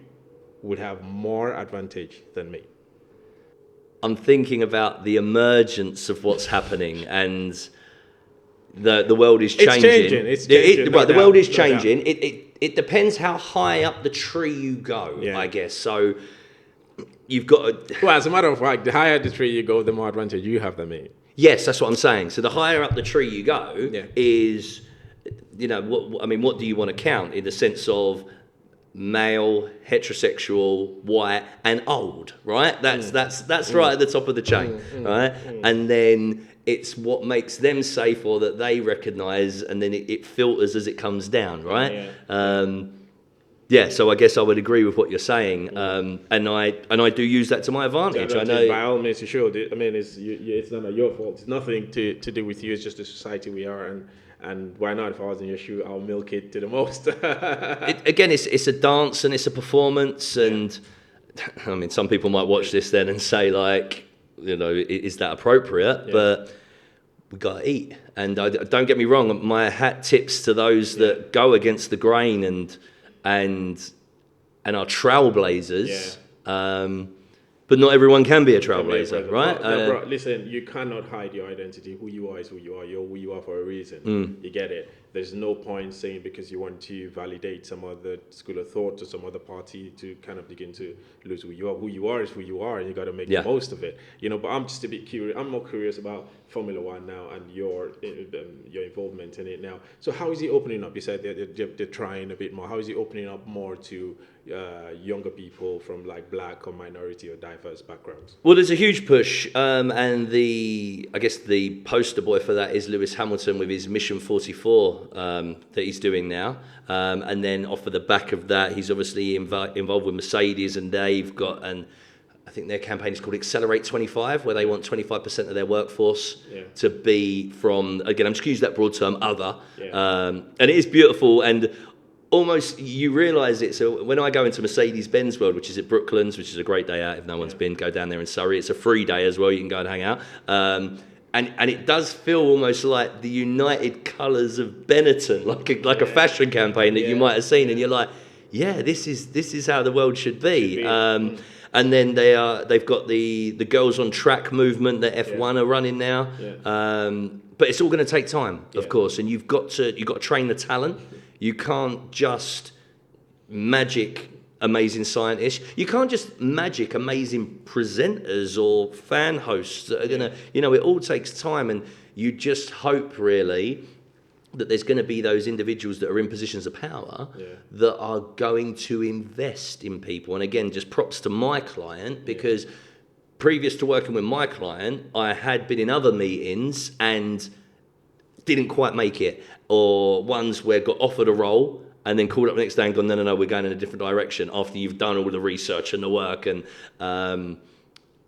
would have more advantage than me. I'm thinking about the emergence of what's happening, and the world is changing. It's changing. The world is changing. It depends how high up the tree you go, I guess. So you've got to... Well, as a matter of fact, the higher the tree you go, the more advantage you have, mate. Yes, that's what I'm saying. So the higher up the tree you go Yeah. is, what do you want to count in the sense of male, heterosexual, white, and old, right? That's right at the top of the chain, right? And then it's what makes them safe or that they recognise, and then it filters as it comes down, right? Yeah, so I guess I would agree with what you're saying, and I do use that to my advantage. I know. By all means, you should. I mean, it's not your fault. It's nothing to do with you. It's just the society we are, and why not? If I was in your shoe, I'll milk it to the most. Again, it's a dance and it's a performance, and I mean, some people might watch this then and say like, is that appropriate? Yeah. But we gotta eat, and don't get me wrong. My hat tips to those that go against the grain and are trailblazers, but not everyone can be a trailblazer, right? Bro, listen, you cannot hide your identity. Who you are is who you are. You're who you are for a reason. You get it? There's no point saying because you want to validate some other school of thought or some other party to kind of begin to lose who you are. Who you are is who you are, and you got to make the most of it. But I'm just a bit curious. I'm more curious about Formula One now and your involvement in it now. So how is it opening up? You said they're trying a bit more. How is it opening up more to younger people from like black or minority or diverse backgrounds? Well, there's a huge push, and I guess the poster boy for that is Lewis Hamilton with his Mission 44 that he's doing now, and then off of the back of that, he's obviously involved with Mercedes, and they've got I think their campaign is called Accelerate 25, where they want 25% of their workforce to be from, again, I'm just going to use that broad term, other, and it is beautiful, and almost you realise it. So when I go into Mercedes-Benz World, which is at Brooklands, which is a great day out, if no one's been, go down there in Surrey. It's a free day as well, you can go and hang out. And it does feel almost like the United Colours of Benetton, like a fashion campaign that you might have seen, and you're like, this is how the world should be. And then they've got the Girls on Track movement that F1 are running now. But it's all going to take time, of course, and you've got to train the talent. You can't just magic amazing scientists. You can't just magic amazing presenters or fan hosts that are going to, it all takes time, and you just hope really that there's going to be those individuals that are in positions of power that are going to invest in people. And again, just props to my client, because previous to working with my client, I had been in other meetings and didn't quite make it, or ones where got offered a role and then called up the next day and gone, no, we're going in a different direction after you've done all the research and the work. And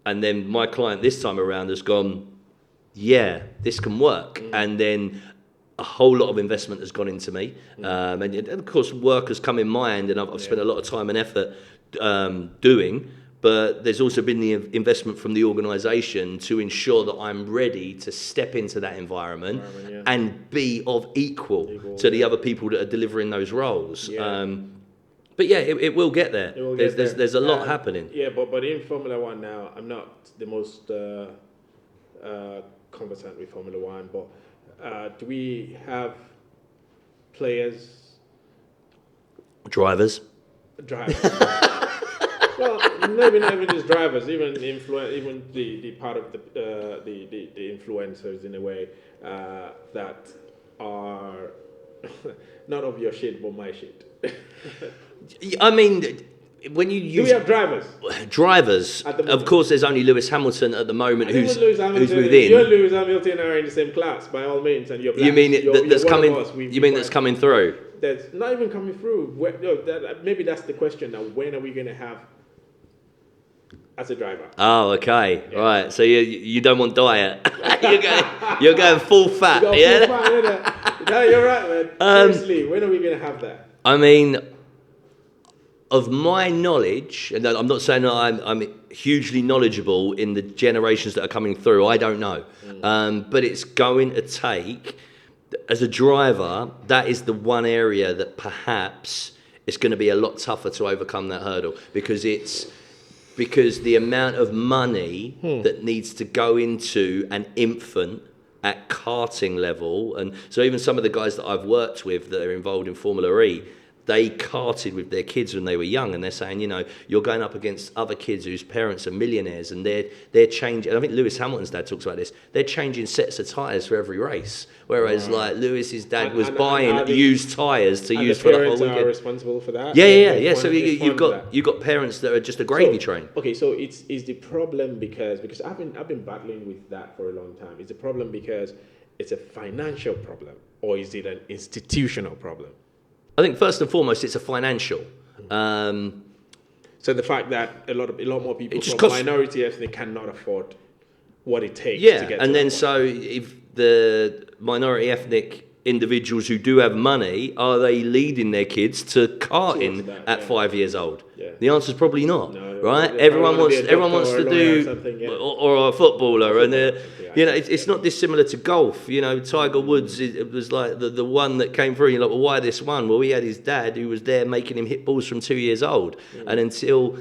then my client this time around has gone, this can work. And then a whole lot of investment has gone into me. And of course, work has come in mind, and I've spent a lot of time and effort doing. But there's also been the investment from the organisation to ensure that I'm ready to step into that environment and be of equal to the other people that are delivering those roles. But it will get there. There's a lot happening. Yeah, but in Formula One now, I'm not the most conversant with Formula One, but do we have players? Drivers. Well, maybe not even just drivers, even the part of the influencers in a way that are not of your shit but my shit. I mean, when you use... Do we have drivers? Drivers. Of course, there's only Lewis Hamilton at the moment who's within. You and Lewis Hamilton are in the same class, by all means, and you're black. You mean that's coming? You mean that's coming through? That's not even coming through. Maybe that's the question now. When are we going to have as a driver? Oh, okay, right. So you don't want diet. you're going full fat. Full fat, no, you're right, man. Seriously, when are we going to have that? I mean, of my knowledge, and I'm not saying that I'm hugely knowledgeable in the generations that are coming through. I don't know, but it's going to take. As a driver, that is the one area that perhaps it's going to be a lot tougher to overcome that hurdle, because the amount of money that needs to go into an infant at karting level, and so even some of the guys that I've worked with that are involved in Formula E, they karted with their kids when they were young, and they're saying, you know, you're going up against other kids whose parents are millionaires, and they're changing. I think Lewis Hamilton's dad talks about this. They're changing sets of tyres for every race, whereas like Lewis's dad was buying used tyres to use for the whole weekend. Are responsible for that. Yeah. So you've got parents that are just a gravy train. Okay, so is the problem because I've been battling with that for a long time. Is the problem because it's a financial problem, or is it an institutional problem? I think first and foremost, it's a financial. So the fact that a lot more people from minority ethnic cannot afford what it takes to get to and then that so if the minority ethnic individuals who do have money, are they leading their kids to karting at 5 years old? Yeah. The answer is probably not, right? Everyone wants to do, or a footballer, and you know, it's not dissimilar to golf. You know, Tiger Woods, it was like the one that came through. You're like, well, why this one? Well, he had his dad who was there making him hit balls from 2 years old, and until.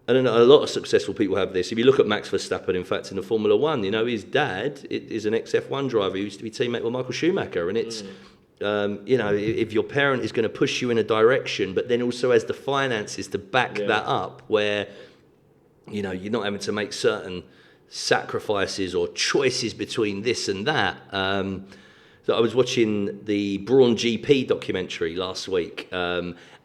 I don't know, a lot of successful people have this. If you look at Max Verstappen, in fact, in the Formula One, you know, his dad is an ex-F1 driver. He used to be teammate with Michael Schumacher. And it's, you know, if your parent is going to push you in a direction, but then also has the finances to back that up, where, you know, you're not having to make certain sacrifices or choices between this and that. So I was watching the Braun GP documentary last week,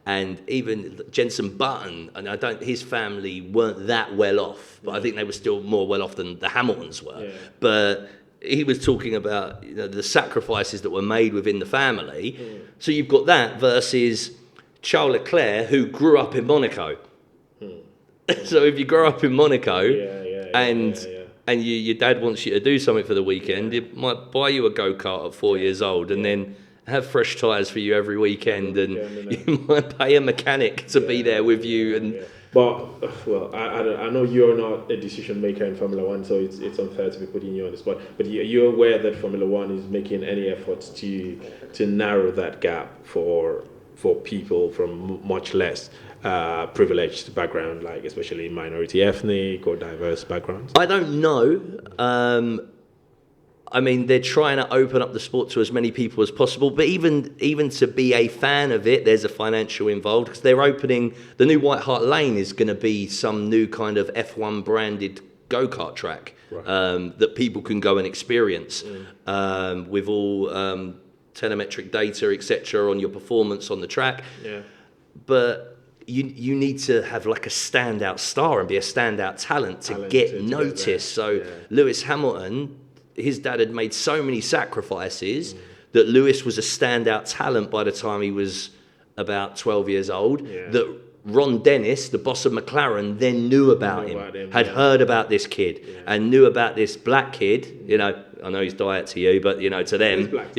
and even Jenson Button, and his family weren't that well off, but I think they were still more well off than the Hamiltons were. Yeah. But he was talking about, you know, the sacrifices that were made within the family. So you've got that versus Charles Leclerc, who grew up in Monaco. So if you grow up in Monaco and your dad wants you to do something for the weekend, it might buy you a go-kart at 4 years old, and then have fresh tyres for you every weekend, and you might pay a mechanic to be there with you. And But, well, I know you're not a decision maker in Formula One, so it's unfair to be putting you on the spot. But you're aware that Formula One is making any efforts to narrow that gap for people from much less privileged background, like especially minority ethnic or diverse backgrounds? I don't know. I mean, they're trying to open up the sport to as many people as possible, but even to be a fan of it, there's a financial involved, because they're opening the new White Hart Lane is going to be some new kind of F1 branded go-kart track that people can go and experience with all telemetric data, etc., on your performance on the track. Yeah. But you need to have like a standout star and be a standout talent to get noticed. So Lewis Hamilton, his dad had made so many sacrifices that Lewis was a standout talent by the time he was about 12 years old, that Ron Dennis, the boss of McLaren, then knew about him, had heard about this kid and knew about this black kid. You know, I know he's diet to you, but, you know, to them, that's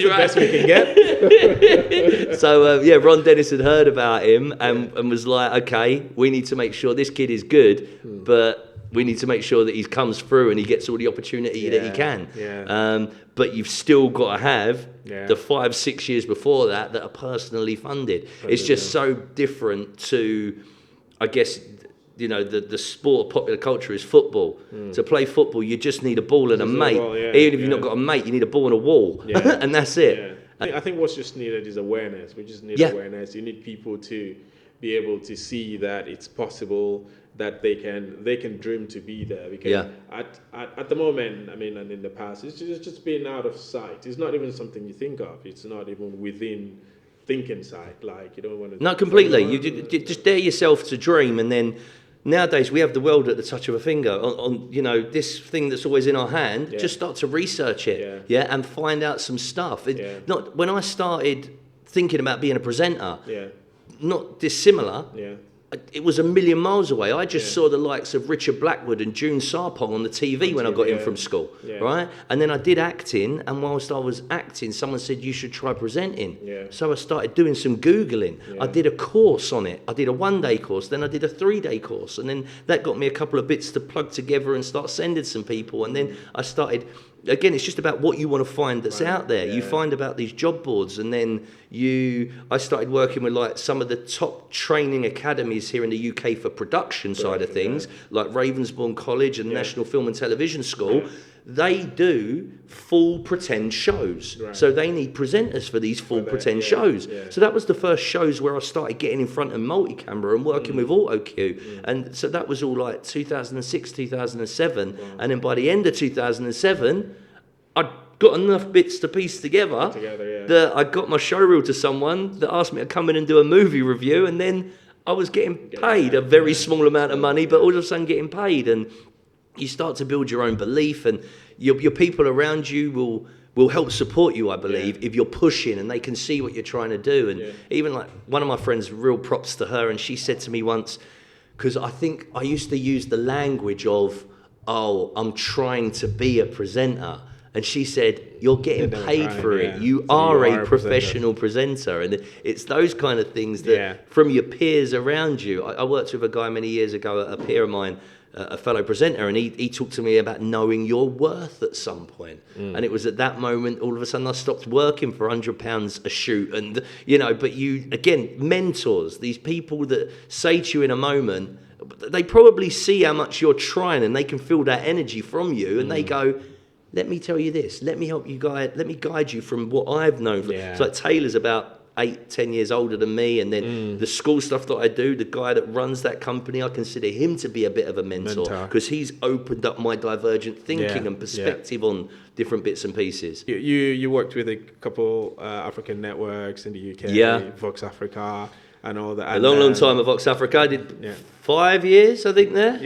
the best we can get. So, Ron Dennis had heard about him and was like, okay, we need to make sure this kid is good, but we need to make sure that he comes through and he gets all the opportunity that he can. But you've still got to have the 5-6 years before that are personally funded. It's just so different to, I guess, you know, the sport of popular culture is football. To play football, you just need a ball and a mate. Even if you've not got a mate, you need a ball and a wall. And that's it. I think what's just needed is awareness. We just need awareness. You need people to be able to see that it's possible, that they can dream to be there, because at the moment, I mean, and in the past, it's just been out of sight. It's not even something you think of. It's not even within thinking sight. Like, you don't want to. No, completely. You just dare yourself to dream, and then nowadays we have the world at the touch of a finger. On you know, this thing that's always in our hand. Just start to research it, and find out some stuff. Not when I started thinking about being a presenter. Not dissimilar. It was a million miles away. I just saw the likes of Richard Blackwood and June Sarpong on the TV when I got in from school, right? And then I did acting, and whilst I was acting, someone said, you should try presenting. So I started doing some Googling. I did a course on it. I did a 1-day course, then I did a 3-day course, and then that got me a couple of bits to plug together and start sending some people. And then I started... Again, it's just about what you want to find that's out there. You find about these job boards, and then I started working with like some of the top training academies here in the UK for production side of things, like Ravensbourne College and National Film and Television School. they do full pretend shows. Right. So they need presenters for these full pretend shows. Yeah. So that was the first shows where I started getting in front of multi-camera and working with auto cue. And so that was all like 2006, 2007. Wow. And then by the end of 2007, I'd got enough bits to piece together that I got my showreel to someone that asked me to come in and do a movie review, and then I was getting paid a very small amount of money, but all of a sudden getting paid. And you start to build your own belief, and your people around you will help support you, I believe, if you're pushing and they can see what you're trying to do. And even like one of my friends, real props to her, and she said to me once, because I think I used to use the language of, oh, I'm trying to be a presenter. And she said, you're getting paid for it. You are a professional presenter. And it's those kind of things that from your peers around you. I worked with a guy many years ago, a peer of mine, a fellow presenter, and he talked to me about knowing your worth at some point. And it was at that moment, all of a sudden, I stopped working for £100 a shoot. And, you know, but you, again, mentors, these people that say to you in a moment, they probably see how much you're trying and they can feel that energy from you. And they go, let me tell you this, let me help you let me guide you from what I've known. It's like Taylor's about 8-10 years older than me, and then the school stuff that I do, the guy that runs that company, I consider him to be a bit of a mentor because he's opened up my divergent thinking and perspective on different bits and pieces. You worked with a couple African networks in the UK, Vox Africa and all that. A long time at Vox Africa. I did 5 years, I think, there.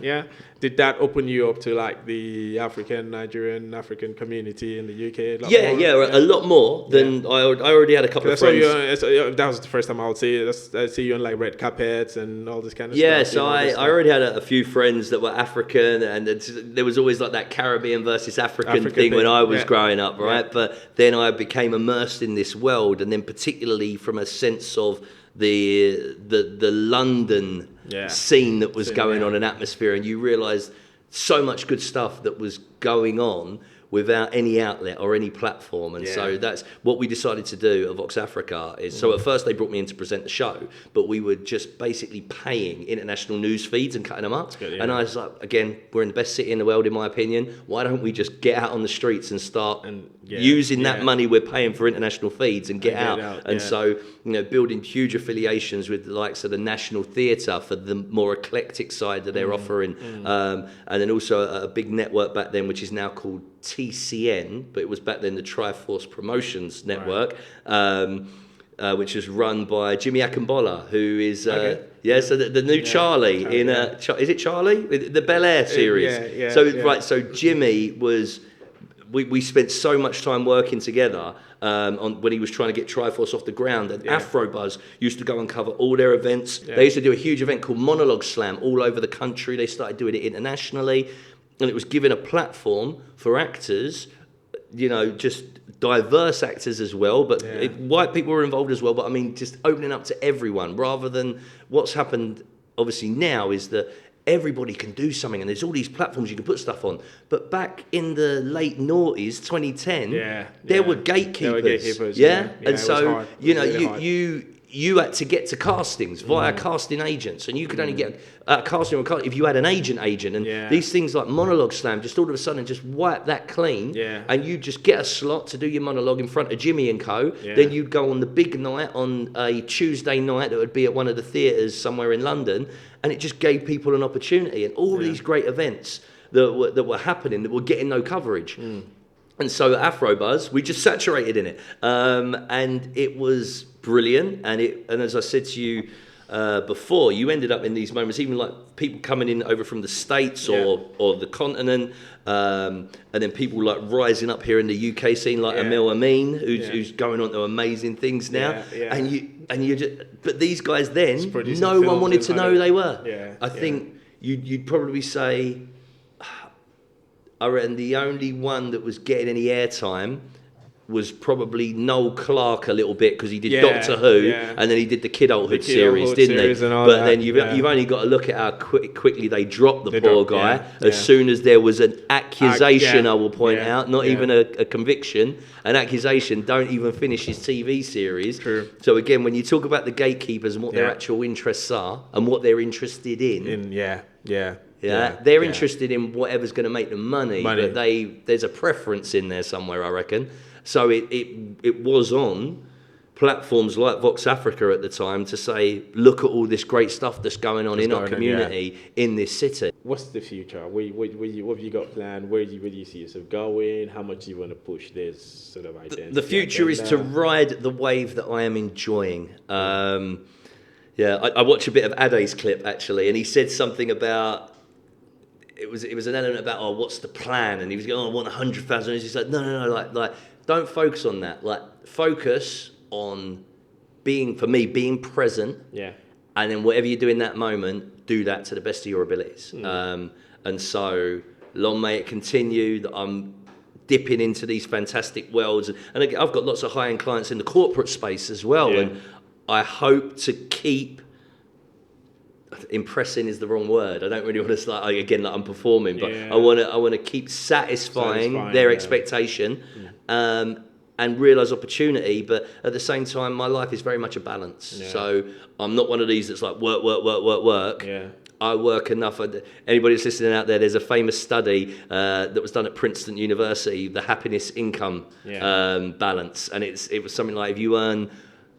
Yeah. Did that open you up to like the Nigerian African community in the UK? A lot more than I already had a couple of friends. That was the first time I would see you on like red carpets and all this kind of stuff. Yeah, so I already had a few friends that were African, and there was always like that Caribbean versus African thing when I was growing up, right? Yeah. But then I became immersed in this world, and then particularly from a sense of the London scene that was going on, an atmosphere, and you realised so much good stuff that was going on without any outlet or any platform. And so that's what we decided to do at Vox Africa. So at first they brought me in to present the show, but we were just basically paying international news feeds and cutting them up. Good, and I was like, again, we're in the best city in the world, in my opinion. Why don't we just get out on the streets and start using that money we're paying for international feeds and get out. And so, you know, building huge affiliations with the likes of the National Theatre for the more eclectic side that they're offering. And then also a big network back then, which is now called TCN, but it was back then the Triforce Promotions Network, which was run by Jimmy Akambola, who is so the new Charlie in is it Charlie, the Bel Air series? So Jimmy was, we spent so much time working together on when he was trying to get Triforce off the ground, and Afrobuzz used to go and cover all their events. They used to do a huge event called Monologue Slam all over the country. They started doing it internationally, and it was giving a platform for actors, you know, just diverse actors as well, but white people were involved as well. But I mean, just opening up to everyone, rather than what's happened obviously now is that everybody can do something, and there's all these platforms you can put stuff on. But back in the late noughties, 2010, there were gatekeepers. And so, you know, you had to get to castings via casting agents, and you could only get a casting if you had an agent. And these things like Monologue Slam just all of a sudden just wipe that clean, and you just get a slot to do your monologue in front of Jimmy and Co. Then you'd go on the big night on a Tuesday night that would be at one of the theatres somewhere in London, and it just gave people an opportunity. And all these great events that were happening that were getting no coverage. And so at Afrobuzz, we just saturated in it, and it was brilliant. And as I said to you before, you ended up in these moments, even like people coming in over from the States or the continent, and then people like rising up here in the UK scene, like Emil Amin, who's going on to amazing things now. And you just, but these guys then, no one wanted to know who they were. I think you'd probably say, I reckon the only one that was getting any airtime was probably Noel Clarke a little bit, because he did Doctor Who, and then he did the Kidulthood series, didn't he? But then you've only got to look at how quickly they dropped the poor guy as soon as there was an accusation, I will point out, not even a conviction, an accusation, don't even finish his TV series. True. So again, when you talk about the gatekeepers and what their actual interests are and what they're interested in. They're interested in whatever's going to make them money. But there's a preference in there somewhere, I reckon. So it was on platforms like Vox Africa at the time to say, look at all this great stuff that's going on in our community in this city. What's the future? What have you got planned? Where do you see yourself going? How much do you want to push this sort of identity? The future is to ride the wave that I am enjoying. I watched a bit of Ade's clip actually, and he said something about it was an element about what's the plan, and he was going, I want 100,000. He's like, no, like don't focus on that. Like focus on being present. Yeah. And then whatever you do in that moment, do that to the best of your abilities. And so long may it continue that I'm dipping into these fantastic worlds. And again, I've got lots of high-end clients in the corporate space as well. Yeah. And I hope to keep impressing is the wrong word. I don't really want to I'm performing, but I want to keep satisfying their expectation. And realise opportunity, but at the same time, my life is very much a balance. Yeah. So I'm not one of these that's like work. Yeah. I work enough. Anybody that's listening out there, there's a famous study that was done at Princeton University, the happiness income balance, and it was something like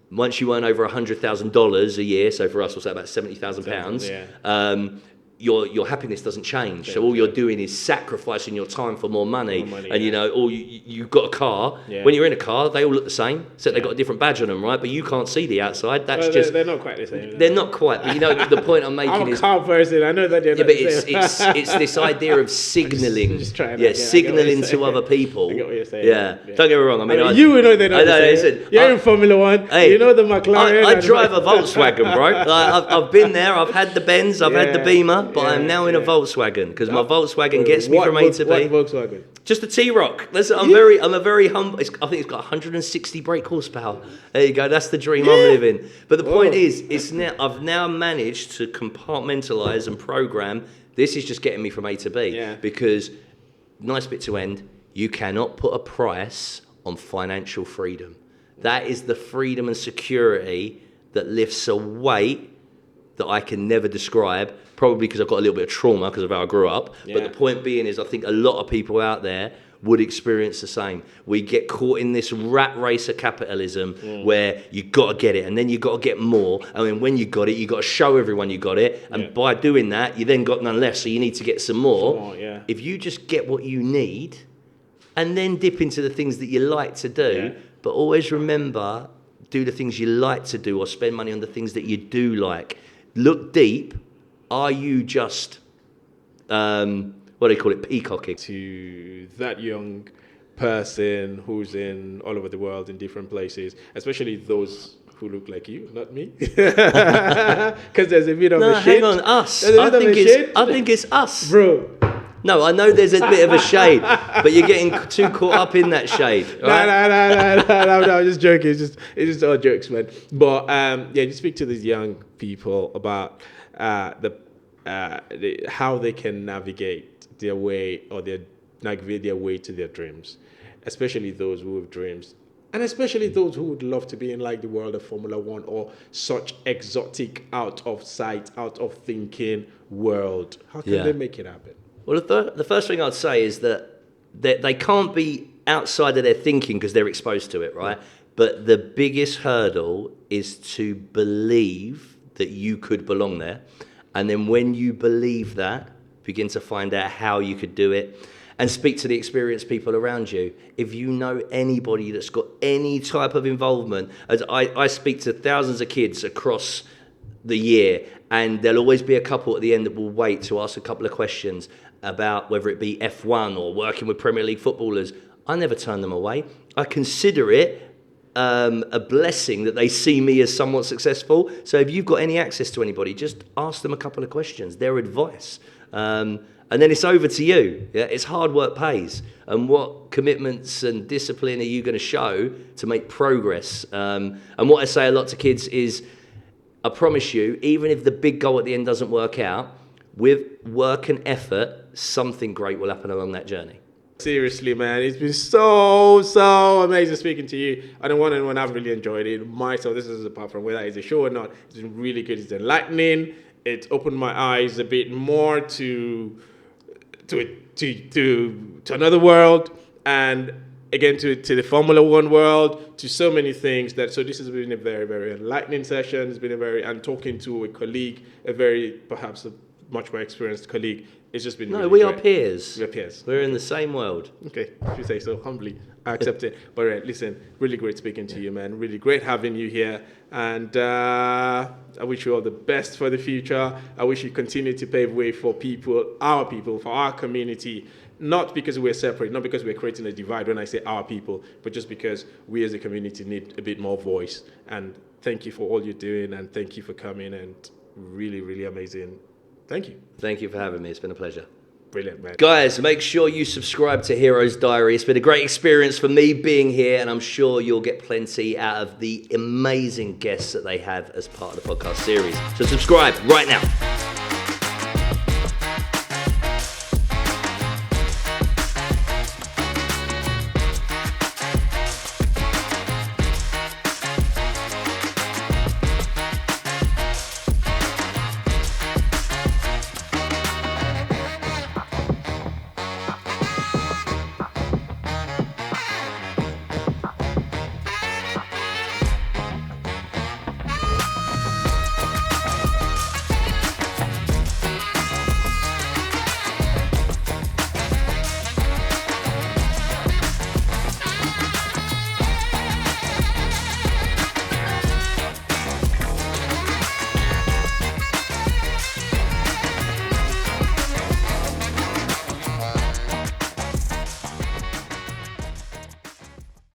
once you earn over $100,000 a year, so for us, we'll say about £70,000. Your happiness doesn't change. So all you're doing is sacrificing your time for more money. And you've got a car. Yeah. When you're in a car, they all look the same, except they've got a different badge on them, right? But you can't see the outside. They're not quite the same. They're not quite. But the point I'm making I'm a car person. I know that they're not the same. it's this idea of signalling. Signaling to other people. I get what you're saying. Yeah. Don't get me wrong. I mean, you know they're not the same. You're in Formula One. Hey, you know the McLaren. I drive a Volkswagen, bro. I've been there. I've had the Benz. I've had the Beamer. But I'm now in a Volkswagen because my Volkswagen gets me from A to B. What Volkswagen? Just a T-Rock. I'm a very humble. I think it's got 160 brake horsepower. There you go. That's the dream I'm living. But the point is, I've now managed to compartmentalize and program. This is just getting me from A to B. Yeah. Because nice bit to end. You cannot put a price on financial freedom. That is the freedom and security that lifts a weight that I can never describe, probably because I've got a little bit of trauma because of how I grew up. Yeah. But the point being is I think a lot of people out there would experience the same. We get caught in this rat race of capitalism where you got to get it and then you got to get more. And then when you got it, you got to show everyone you got it. And by doing that, you then got none left. So you need to get some more. If you just get what you need and then dip into the things that you like to do, but always remember, do the things you like to do or spend money on the things that you do like. Look deep. Are you just, what do they call it, peacocking? To that young person who's in all over the world in different places, especially those who look like you, not me. Because there's a bit of a shade. Hang on, us. I think it's us. Bro. No, I know there's a bit of a shade, but you're getting too caught up in that shade. Right? No, I'm just joking. It's just all jokes, man. But just speak to these young people about how they can navigate their way navigate their way to their dreams, especially those who have dreams, and especially those who would love to be in like the world of Formula One or such exotic, out of sight, out of thinking world. How can they make it happen? Well, the first thing I'd say is that they can't be outside of their thinking because they're exposed to it, right? But the biggest hurdle is to believe that you could belong there. And then when you believe that, begin to find out how you could do it and speak to the experienced people around you. If you know anybody that's got any type of involvement, as I speak to thousands of kids across the year, and there'll always be a couple at the end that will wait to ask a couple of questions about whether it be F1 or working with Premier League footballers. I never turn them away. I consider it a blessing that they see me as somewhat successful. So if you've got any access to anybody, just ask them a couple of questions, their advice. And then it's over to you. Yeah? It's hard work pays. And what commitments and discipline are you going to show to make progress? And what I say a lot to kids is, I promise you, even if the big goal at the end doesn't work out, with work and effort, something great will happen along that journey. Seriously, man, it's been so amazing speaking to you. And one I've really enjoyed it. Myself, this is apart from whether it's a show or not, it's been really good. It's enlightening. It opened my eyes a bit more to another world, and again to the Formula One world, to so many things. So this has been a very, very enlightening session. It's been and talking to a colleague, perhaps a much more experienced colleague. It's just been we are great. peers. We're peers. We're in the same world. Okay, if you say so humbly, I accept it. But listen, really great speaking to you, man. Really great having you here. And I wish you all the best for the future. I wish you continue to pave way for our people, for our community. Not because we're separate, not because we're creating a divide when I say our people, but just because we as a community need a bit more voice. And thank you for all you're doing, and thank you for coming, and really, really amazing. Thank you. Thank you for having me. It's been a pleasure. Brilliant, man. Guys, make sure you subscribe to Heroes Diary. It's been a great experience for me being here, and I'm sure you'll get plenty out of the amazing guests that they have as part of the podcast series. So subscribe right now.